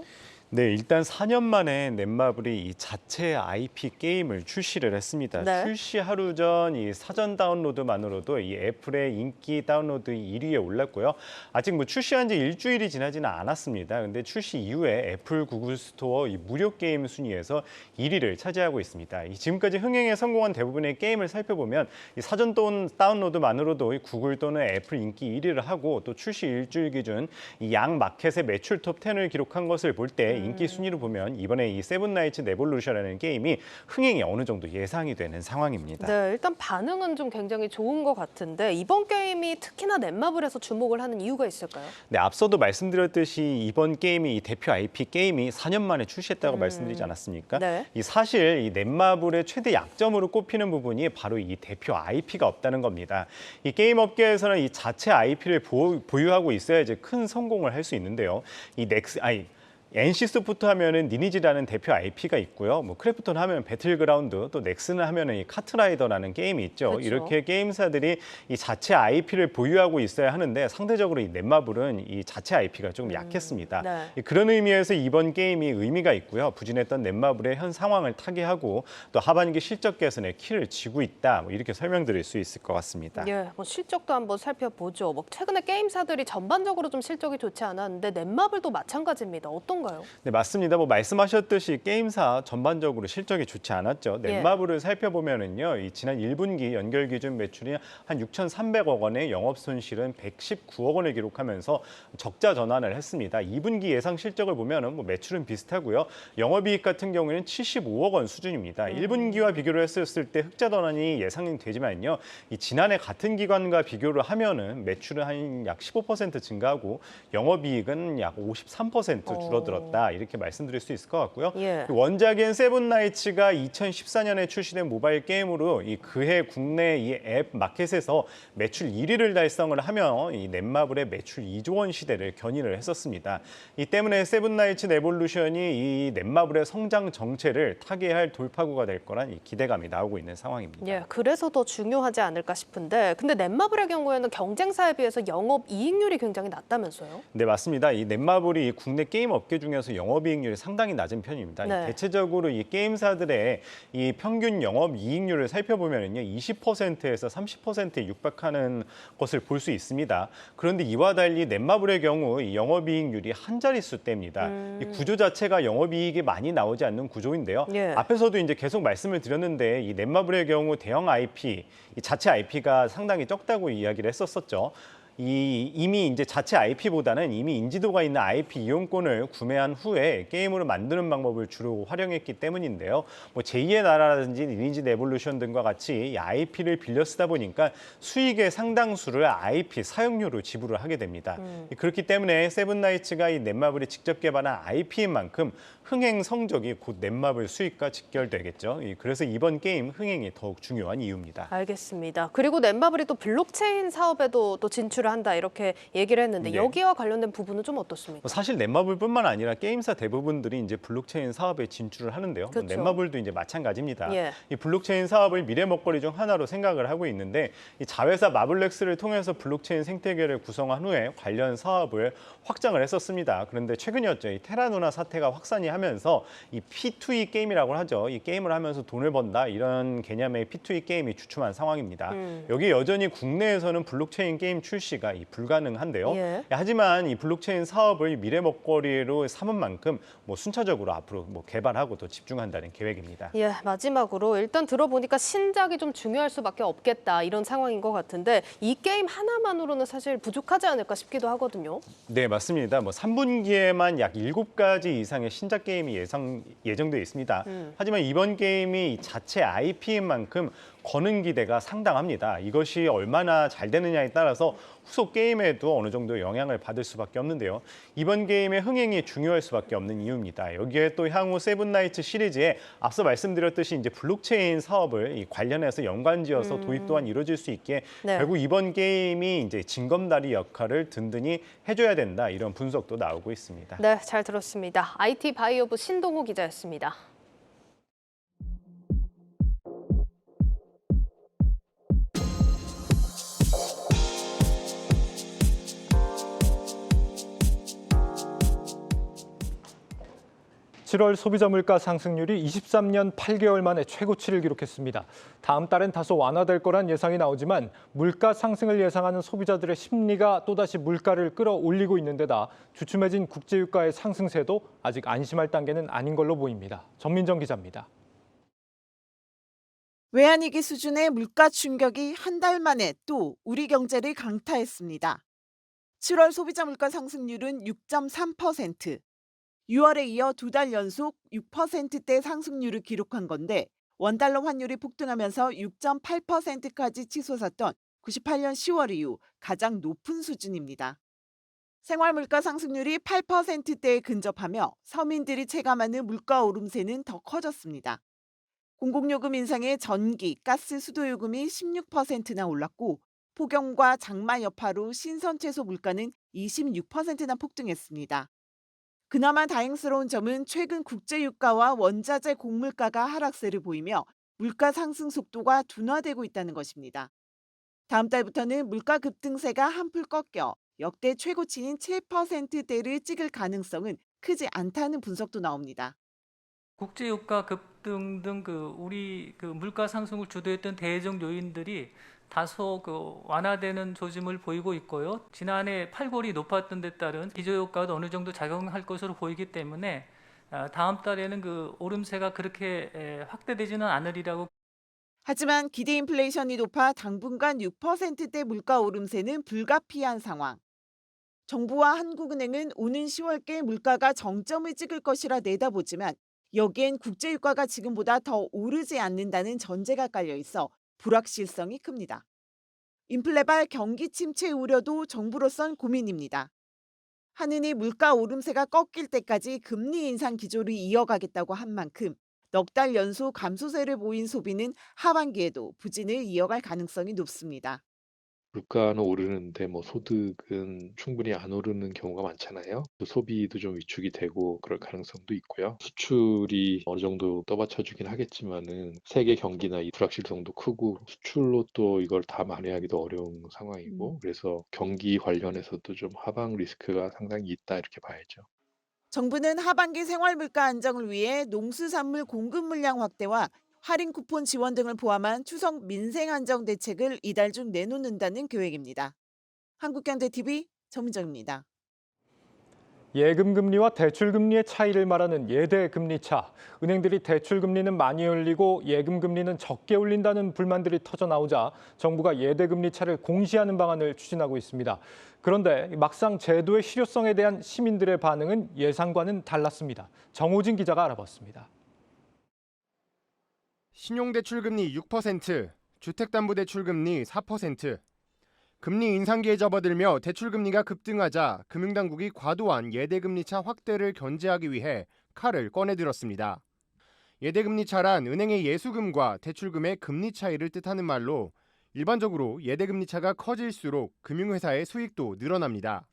네, 일단 4년 만에 넷마블이 이 자체 IP 게임을 출시를 했습니다. 네. 출시 하루 전 이 사전 다운로드만으로도 이 애플의 인기 다운로드 1위에 올랐고요. 아직 뭐 출시한 지 일주일이 지나지는 않았습니다. 근데 출시 이후에 애플 구글 스토어 이 무료 게임 순위에서 1위를 차지하고 있습니다. 이 지금까지 흥행에 성공한 대부분의 게임을 살펴보면 이 사전 다운로드만으로도 이 구글 또는 애플 인기 1위를 하고 또 출시 일주일 기준 이 양 마켓의 매출 톱 10을 기록한 것을 볼 때 인기 순위를 보면 이번에 이 세븐나이츠 네볼루션이라는 게임이 흥행이 어느 정도 예상이 되는 상황입니다. 네, 일단 반응은 좀 굉장히 좋은 것 같은데 이번 게임이 특히나 넷마블에서 주목을 하는 이유가 있을까요? 네, 앞서도 말씀드렸듯이 이번 게임이 이 대표 IP 게임이 4년 만에 출시했다고 말씀드리지 않았습니까? 네. 이 사실 이 넷마블의 최대 약점으로 꼽히는 부분이 바로 이 대표 IP가 없다는 겁니다. 이 게임 업계에서는 이 자체 IP를 보유하고 있어야지 큰 성공을 할 수 있는데요. 이 NC소프트 하면은 니니지라는 대표 IP가 있고요. 뭐 크래프톤 하면 배틀그라운드, 또 넥슨을 하면은 이 카트라이더라는 게임이 있죠. 그렇죠. 이렇게 게임사들이 이 자체 IP를 보유하고 있어야 하는데 상대적으로 이 넷마블은 이 자체 IP가 조금 약했습니다. 네. 그런 의미에서 이번 게임이 의미가 있고요. 부진했던 넷마블의 현 상황을 타개하고 또 하반기 실적 개선에 키를 쥐고 있다. 뭐 이렇게 설명드릴 수 있을 것 같습니다. 예, 뭐 실적도 한번 살펴보죠. 뭐 최근에 게임사들이 전반적으로 좀 실적이 좋지 않았는데 넷마블도 마찬가지입니다. 어떤가요? 네, 맞습니다. 뭐 말씀하셨듯이 게임사 전반적으로 실적이 좋지 않았죠. 예. 넷마블을 살펴보면은요, 이 지난 1분기 연결 기준 매출이 한 6,300억 원에 영업 손실은 119억 원을 기록하면서 적자 전환을 했습니다. 2분기 예상 실적을 보면은 뭐 매출은 비슷하고요. 영업이익 같은 경우에는 75억 원 수준입니다. 1분기와 비교를 했을 때 흑자 전환이 예상이 되지만요, 이 지난해 같은 기간과 비교를 하면은 매출은 한 약 15% 증가하고 영업이익은 약 53% 줄어들었다. 이렇게 말씀드릴 수 있을 것 같고요. 예. 원작인 세븐나이츠가 2014년에 출시된 모바일 게임으로 이 그해 국내 이 앱 마켓에서 매출 1위를 달성을 하며 이 넷마블의 매출 2조 원 시대를 견인을 했었습니다. 이 때문에 세븐나이츠 네볼루션이 이 넷마블의 성장 정체를 타개할 돌파구가 될 거란 이 기대감이 나오고 있는 상황입니다. 예, 그래서 더 중요하지 않을까 싶은데 근데 넷마블의 경우에는 경쟁사에 비해서 영업 이익률이 굉장히 낮다면서요? 네, 맞습니다. 이 넷마블이 국내 게임 업계 중에서 영업이익률이 상당히 낮은 편입니다. 네. 대체적으로 이 게임사들의 이 평균 영업이익률을 살펴보면요, 20%에서 30%에 육박하는 것을 볼 수 있습니다. 그런데 이와 달리 넷마블의 경우 이 영업이익률이 한 자릿수대입니다. 이 구조 자체가 영업이익이 많이 나오지 않는 구조인데요. 예. 앞에서도 이제 계속 말씀을 드렸는데 이 넷마블의 경우 대형 IP, 이 자체 IP가 상당히 적다고 이야기를 했었었죠. 이미 이제 자체 IP보다는 이미 인지도가 있는 IP 이용권을 구매한 후에 게임으로 만드는 방법을 주로 활용했기 때문인데요. 뭐 제2의 나라라든지 리니지 네볼루션 등과 같이 이 IP를 빌려 쓰다 보니까 수익의 상당수를 IP 사용료로 지불을 하게 됩니다. 그렇기 때문에 세븐나이츠가 이 넷마블이 직접 개발한 IP인 만큼 흥행 성적이 곧 넷마블 수익과 직결되겠죠. 그래서 이번 게임 흥행이 더욱 중요한 이유입니다. 알겠습니다. 그리고 넷마블이 또 블록체인 사업에도 또 진출을 한다 이렇게 얘기를 했는데 네. 여기와 관련된 부분은 좀 어떻습니까? 사실 넷마블뿐만 아니라 게임사 대부분들이 이제 블록체인 사업에 진출을 하는데요. 그렇죠. 넷마블도 이제 마찬가지입니다. 예. 이 블록체인 사업을 미래 먹거리 중 하나로 생각을 하고 있는데 이 자회사 마블렉스를 통해서 블록체인 생태계를 구성한 후에 관련 사업을 확장을 했었습니다. 그런데 최근이었죠. 이 테라누나 사태가 확산이 하면서 이 P2E 게임이라고 하죠. 이 게임을 하면서 돈을 번다 이런 개념의 P2E 게임이 주춤한 상황입니다. 여기 여전히 국내에서는 블록체인 게임 출시가 불가능한데요. 예. 하지만 이 블록체인 사업을 미래 먹거리로 삼은 만큼 뭐 순차적으로 앞으로 뭐 개발하고 더 집중한다는 계획입니다. 예, 마지막으로 일단 들어보니까 신작이 좀 중요할 수밖에 없겠다 이런 상황인 것 같은데 이 게임 하나만으로는 사실 부족하지 않을까 싶기도 하거든요. 네, 맞습니다. 뭐 3분기에만 약 7가지 이상의 신작 게임이 예정돼 있습니다. 하지만 이번 게임이 자체 IP인 만큼 거는 기대가 상당합니다. 이것이 얼마나 잘 되느냐에 따라서 후속 게임에도 어느 정도 영향을 받을 수밖에 없는데요. 이번 게임의 흥행이 중요할 수밖에 없는 이유입니다. 여기에 또 향후 세븐나이츠 시리즈에 앞서 말씀드렸듯이 이제 블록체인 사업을 관련해서 연관지어서 도입 또한 이루어질 수 있게 네. 결국 이번 게임이 이제 징검다리 역할을 든든히 해줘야 된다 이런 분석도 나오고 있습니다. 네, 잘 들었습니다. IT 바이오부 신동호 기자였습니다. 7월 소비자 물가 상승률이 23년 8개월 만에 최고치를 기록했습니다. 다음 달엔 다소 완화될 거란 예상이 나오지만 물가 상승을 예상하는 소비자들의 심리가 또다시 물가를 끌어올리고 있는 데다 주춤해진 국제유가의 상승세도 아직 안심할 단계는 아닌 걸로 보입니다. 전민정 기자입니다. 외환위기 수준의 물가 충격이 한 달 만에 또 우리 경제를 강타했습니다. 7월 소비자 물가 상승률은 6.3%, 6월에 이어 2달 연속 6%대 상승률을 기록한 건데 원달러 환율이 폭등하면서 6.8%까지 치솟았던 98년 10월 이후 가장 높은 수준입니다. 생활물가 상승률이 8%대에 근접하며 서민들이 체감하는 물가 오름세는 더 커졌습니다. 공공요금 인상에 전기, 가스, 수도요금이 16%나 올랐고 폭염과 장마 여파로 신선채소 물가는 26%나 폭등했습니다. 그나마 다행스러운 점은 최근 국제유가와 원자재 곡물가가 하락세를 보이며 물가 상승 속도가 둔화되고 있다는 것입니다. 다음 달부터는 물가 급등세가 한풀 꺾여 역대 최고치인 7%대를 찍을 가능성은 크지 않다는 분석도 나옵니다. 국제유가 급등 등 우리 물가 상승을 주도했던 대외적 요인들이 다소 완화되는 조짐을 보이고 있고요. 지난해 팔골이 높았던 데 따른 기저효과도 어느 정도 작용할 것으로 보이기 때문에 다음 달에는 오름세가 그렇게 확대되지는 않으리라고. 하지만 기대 인플레이션이 높아 당분간 6%대 물가 오름세는 불가피한 상황. 정부와 한국은행은 오는 10월께 물가가 정점을 찍을 것이라 내다보지만 여기엔 국제유가가 지금보다 더 오르지 않는다는 전제가 깔려 있어 불확실성이 큽니다. 인플레발 경기 침체 우려도 정부로선 고민입니다. 한은이 물가 오름세가 꺾일 때까지 금리 인상 기조를 이어가겠다고 한 만큼 넉 달 연속 감소세를 보인 소비는 하반기에도 부진을 이어갈 가능성이 높습니다. 물가는 오르는데 소득은 충분히 안 오르는 경우가 많잖아요. 또 소비도 좀 위축이 되고 그럴 가능성도 있고요. 수출이 어느 정도 떠받쳐주긴 하겠지만은 세계 경기나 이 불확실성도 크고 수출로 또 이걸 다 만회하기도 어려운 상황이고 그래서 경기 관련해서도 좀 하방 리스크가 상당히 있다 이렇게 봐야죠. 정부는 하반기 생활물가 안정을 위해 농수산물 공급 물량 확대와 할인 쿠폰 지원 등을 포함한 추석 민생 안정 대책을 이달 중 내놓는다는 계획입니다. 한국경제TV 전민정입니다. 예금금리와 대출금리의 차이를 말하는 예대금리차. 은행들이 대출금리는 많이 올리고 예금금리는 적게 올린다는 불만들이 터져나오자 정부가 예대금리차를 공시하는 방안을 추진하고 있습니다. 그런데 막상 제도의 실효성에 대한 시민들의 반응은 예상과는 달랐습니다. 정호진 기자가 알아봤습니다. 신용대출금리 6%, 주택담보대출금리 4%. 금리 인상기에 접어들며 대출금리가 급등하자 금융당국이 과도한 예대금리차 확대를 견제하기 위해 칼을 꺼내들었습니다. 예대금리차란 은행의 예수금과 대출금의 금리 차이를 뜻하는 말로 일반적으로 예대금리차가 커질수록 금융회사의 수익도 늘어납니다.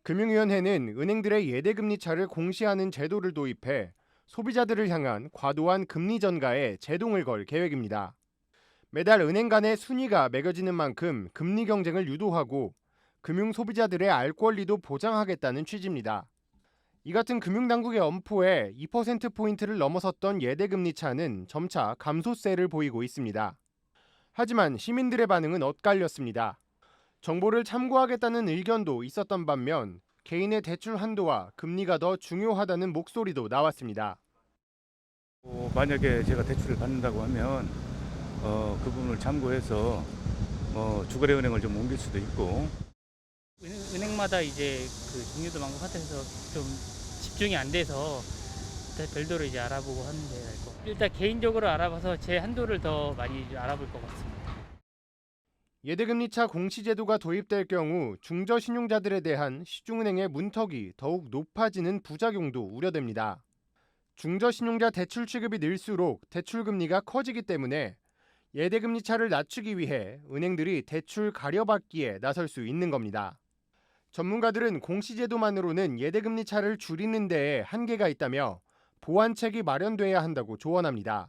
금융위원회는 은행들의 예대금리차를 공시하는 제도를 도입해 소비자들을 향한 과도한 금리 전가에 제동을 걸 계획입니다. 매달 은행 간의 순위가 매겨지는 만큼 금리 경쟁을 유도하고 금융 소비자들의 알 권리도 보장하겠다는 취지입니다. 이 같은 금융당국의 엄포에 2%포인트를 넘어섰던 예대금리 차는 점차 감소세를 보이고 있습니다. 하지만 시민들의 반응은 엇갈렸습니다. 정보를 참고하겠다는 의견도 있었던 반면 개인의 대출 한도와 금리가 더 중요하다는 목소리도 나왔습니다. 만약에 제가 대출을 받는다고 하면 그 부분을 참고해서 주거래은행을 좀 옮길 수도 있고. 은행마다 이제 종류도 많고 같아서 좀 집중이 안 돼서 별도로 이제 알아보고 하는 게 나을 것 같아요. 일단 개인적으로 알아봐서 제 한도를 더 많이 알아볼 것 같습니다. 예대금리차 공시제도가 도입될 경우 중저신용자들에 대한 시중은행의 문턱이 더욱 높아지는 부작용도 우려됩니다. 중저신용자 대출 취급이 늘수록 대출금리가 커지기 때문에 예대금리차를 낮추기 위해 은행들이 대출 가려받기에 나설 수 있는 겁니다. 전문가들은 공시제도만으로는 예대금리차를 줄이는 데에 한계가 있다며 보완책이 마련돼야 한다고 조언합니다.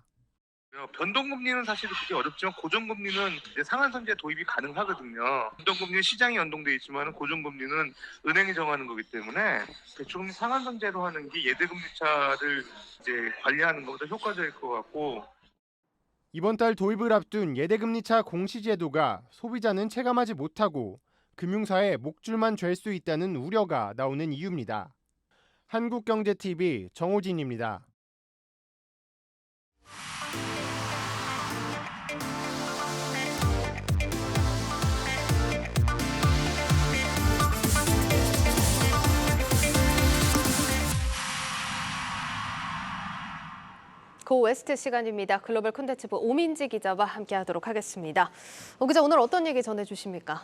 변동금리는 사실 그게 어렵지만 고정금리는 이제 상한선제 도입이 가능하거든요. 변동금리는 시장이 연동돼 있지만 고정금리는 은행이 정하는 거기 때문에 대출금리 상한선제로 하는 게 예대금리 차를 이제 관리하는 것보다 효과적일 것 같고. 이번 달 도입을 앞둔 예대금리차 공시제도가 소비자는 체감하지 못하고 금융사에 목줄만 잴 수 있다는 우려가 나오는 이유입니다. 한국경제TV 정호진입니다. 고 웨스트 시간입니다. 글로벌 콘텐츠부 오민지 기자와 함께하도록 하겠습니다. 기자, 오늘 어떤 얘기 전해주십니까?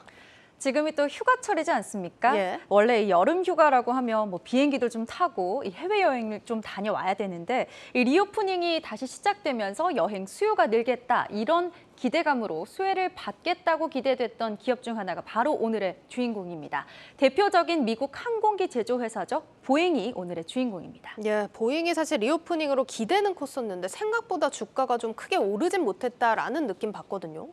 지금이 또 휴가철이지 않습니까? 예. 원래 이 여름 휴가라고 하면 뭐 비행기도 좀 타고 이 해외여행을 좀 다녀와야 되는데 이 리오프닝이 다시 시작되면서 여행 수요가 늘겠다 이런 기대감으로 수혜를 받겠다고 기대됐던 기업 중 하나가 바로 오늘의 주인공입니다. 대표적인 미국 항공기 제조회사죠. 보잉이 오늘의 주인공입니다. 예, 보잉이 사실 리오프닝으로 기대는 컸었는데 생각보다 주가가 좀 크게 오르진 못했다라는 느낌 받거든요.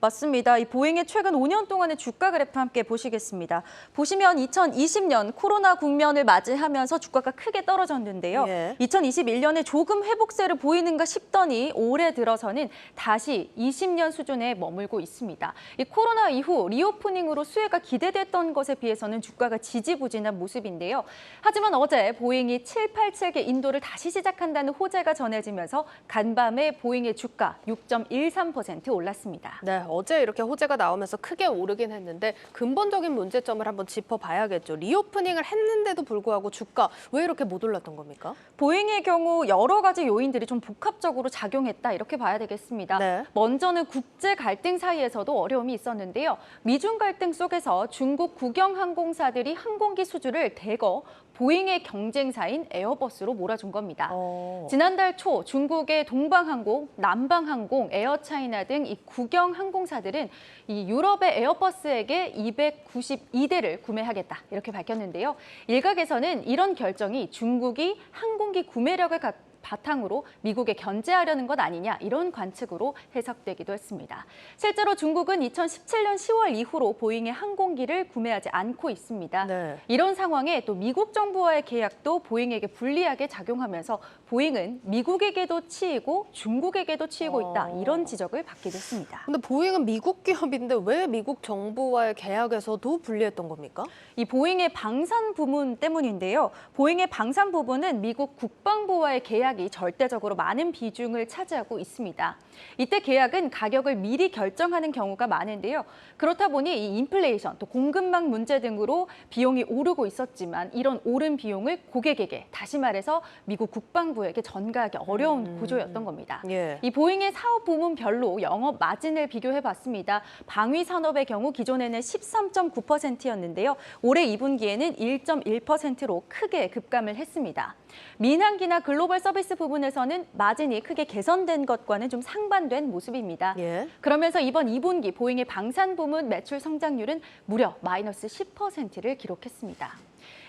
맞습니다. 이 보잉의 최근 5년 동안의 주가 그래프 함께 보시겠습니다. 보시면 2020년 코로나 국면을 맞이하면서 주가가 크게 떨어졌는데요. 예. 2021년에 조금 회복세를 보이는가 싶더니 올해 들어서는 다시 20년 수준에 머물고 있습니다. 이 코로나 이후 리오프닝으로 수혜가 기대됐던 것에 비해서는 주가가 지지부진한 모습인데요. 하지만 어제 보잉이 787개 인도를 다시 시작한다는 호재가 전해지면서 간밤에 보잉의 주가 6.13% 올랐습니다. 네, 어제 이렇게 호재가 나오면서 크게 오르긴 했는데 근본적인 문제점을 한번 짚어봐야겠죠. 리오프닝을 했는데도 불구하고 주가 왜 이렇게 못 올랐던 겁니까? 보잉의 경우 여러 가지 요인들이 좀 복합적으로 작용했다 이렇게 봐야 되겠습니다. 네. 먼저는 국제 갈등 사이에서도 어려움이 있었는데요. 미중 갈등 속에서 중국 국영 항공사들이 항공기 수주를 대거 보잉의 경쟁사인 에어버스로 몰아준 겁니다. 지난달 초 중국의 동방항공, 남방항공, 에어차이나 등 이 국영 항공사들은 이 유럽의 에어버스에게 292대를 구매하겠다 이렇게 밝혔는데요. 일각에서는 이런 결정이 중국이 항공기 구매력을 바탕으로 미국에 견제하려는 것 아니냐 이런 관측으로 해석되기도 했습니다. 실제로 중국은 2017년 10월 이후로 보잉의 항공기를 구매하지 않고 있습니다. 네. 이런 상황에 또 미국 정부와의 계약도 보잉에게 불리하게 작용하면서 보잉은 미국에게도 치이고 중국에게도 치이고 있다 이런 지적을 받기도 했습니다. 근데 보잉은 미국 기업인데 왜 미국 정부와의 계약에서도 불리했던 겁니까? 이 보잉의 방산 부문 때문인데요. 보잉의 방산 부분은 미국 국방부와의 계약이 절대적으로 많은 비중을 차지하고 있습니다. 이때 계약은 가격을 미리 결정하는 경우가 많은데요. 그렇다 보니 이 인플레이션, 또 공급망 문제 등으로 비용이 오르고 있었지만 이런 오른 비용을 고객에게, 다시 말해서 미국 국방부에게 전가하기 어려운 구조였던 겁니다. 예. 이 보잉의 사업 부문별로 영업 마진을 비교해봤습니다. 방위 산업의 경우 기존에는 13.9%였는데요. 올해 2분기에는 1.1%로 크게 급감을 했습니다. 민항기나 글로벌 서비스 부분에서는 마진이 크게 개선된 것과는 좀 상반된 모습입니다. 예. 그러면서 이번 2분기 보잉의 방산 부문 매출 성장률은 무려 마이너스 10%를 기록했습니다.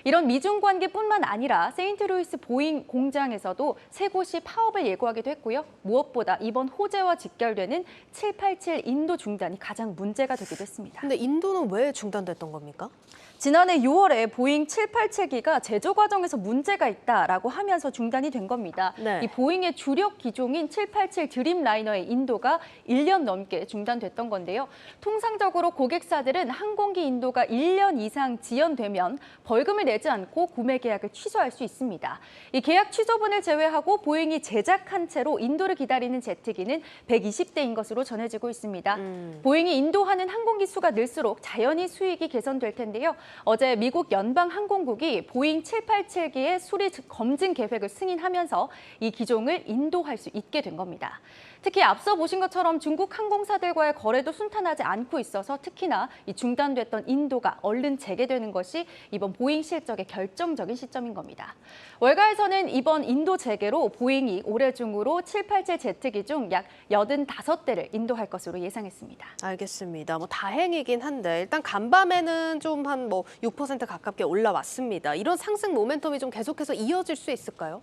이런 미중 관계뿐만 아니라 세인트루이스 보잉 공장에서도 세 곳이 파업을 예고하기도 했고요. 무엇보다 이번 호재와 직결되는 787 인도 중단이 가장 문제가 되기도 했습니다. 근데 인도는 왜 중단됐던 겁니까? 지난해 6월에 보잉 787기가 제조 과정에서 문제가 있다라고 하면서 중단이 된 겁니다. 네. 이 보잉의 주력 기종인 787 드림라이너의 인도가 1년 넘게 중단됐던 건데요. 통상적으로 고객사들은 항공기 인도가 1년 이상 지연되면 벌금을 내지 않고 구매 계약을 취소할 수 있습니다. 이 계약 취소분을 제외하고 보잉이 제작한 채로 인도를 기다리는 제트기는 120대인 것으로 전해지고 있습니다. 보잉이 인도하는 항공기 수가 늘수록 자연히 수익이 개선될 텐데요. 어제 미국 연방항공국이 보잉 787기의 수리 검증 계획을 승인하면서 이 기종을 인도할 수 있게 된 겁니다. 특히 앞서 보신 것처럼 중국 항공사들과의 거래도 순탄하지 않고 있어서 특히나 이 중단됐던 인도가 얼른 재개되는 것이 이번 보잉 실적의 결정적인 시점인 겁니다. 월가에서는 이번 인도 재개로 보잉이 올해 중으로 787 제트기 중 약 85대를 인도할 것으로 예상했습니다. 알겠습니다. 뭐 다행이긴 한데 일단 간밤에는 좀 한 6% 가깝게 올라왔습니다. 이런 상승 모멘텀이 좀 계속해서 이어질 수 있을까요?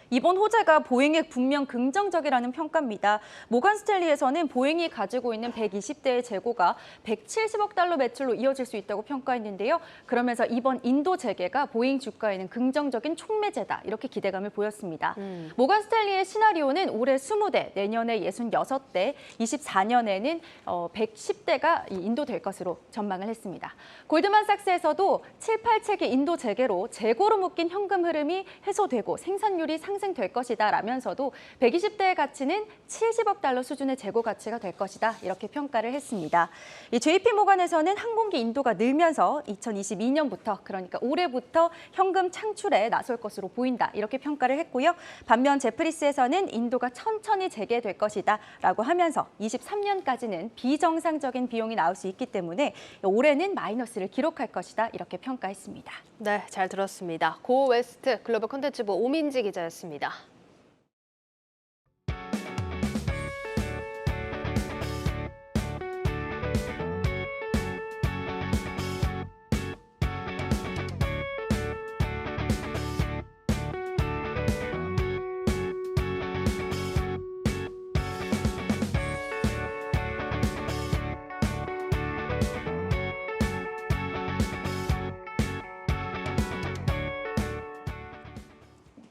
이번 호재가 보잉에 분명 긍정적이라는 평가입니다. 모건 스탠리에서는 보잉이 가지고 있는 120대의 재고가 170억 달러 매출로 이어질 수 있다고 평가했는데요. 그러면서 이번 인도 재개가 보잉 주가에는 긍정적인 촉매제다 이렇게 기대감을 보였습니다. 모건 스탠리의 시나리오는 올해 20대, 내년에 66대, 24년에는 110대가 인도될 것으로 전망을 했습니다. 골드만삭스에서도 7, 8책의 인도 재개로 재고로 묶인 현금 흐름이 해소되고 생산율이 상승될 것이다 라면서도 120대의 가치는 70억 달러 수준의 재고 가치가 될 것이다 이렇게 평가를 했습니다. 이 JP모건에서는 항공기 인도가 늘면서 2022년부터 그러니까 올해부터 현금 창출에 나설 것으로 보인다 이렇게 평가를 했고요. 반면 제프리스에서는 인도가 천천히 재개될 것이다 라고 하면서 23년까지는 비정상적인 비용이 나올 수 있기 때문에 올해는 마이너스를 기록할 것이다 이렇게 평가했습니다. 네, 잘 들었습니다. 고 웨스트 글로벌 콘텐츠부 오민지 기자였습니다.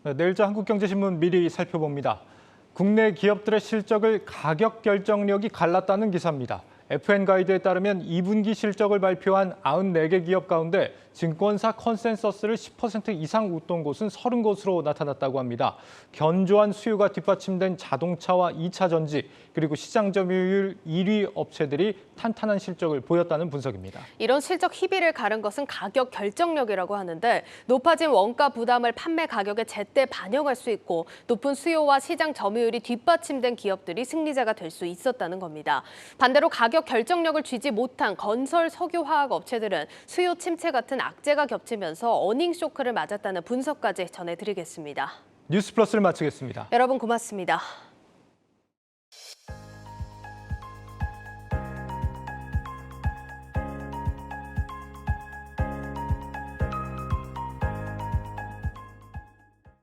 네, 내일자 한국경제신문 미리 살펴봅니다. 국내 기업들의 실적을 가격 결정력이 갈랐다는 기사입니다. FN가이드에 따르면 2분기 실적을 발표한 94개 기업 가운데 증권사 컨센서스를 10% 이상 웃돈 곳은 30곳으로 나타났다고 합니다. 견조한 수요가 뒷받침된 자동차와 2차 전지, 그리고 시장 점유율 1위 업체들이 탄탄한 실적을 보였다는 분석입니다. 이런 실적 희비를 가른 것은 가격 결정력이라고 하는데 높아진 원가 부담을 판매 가격에 제때 반영할 수 있고 높은 수요와 시장 점유율이 뒷받침된 기업들이 승리자가 될 수 있었다는 겁니다. 반대로 가격 결정력을 쥐지 못한 건설, 석유화학 업체들은 수요 침체 같은 악재가 겹치면서 어닝 쇼크를 맞았다는 분석까지 전해드리겠습니다. 뉴스플러스를 마치겠습니다. 여러분 고맙습니다.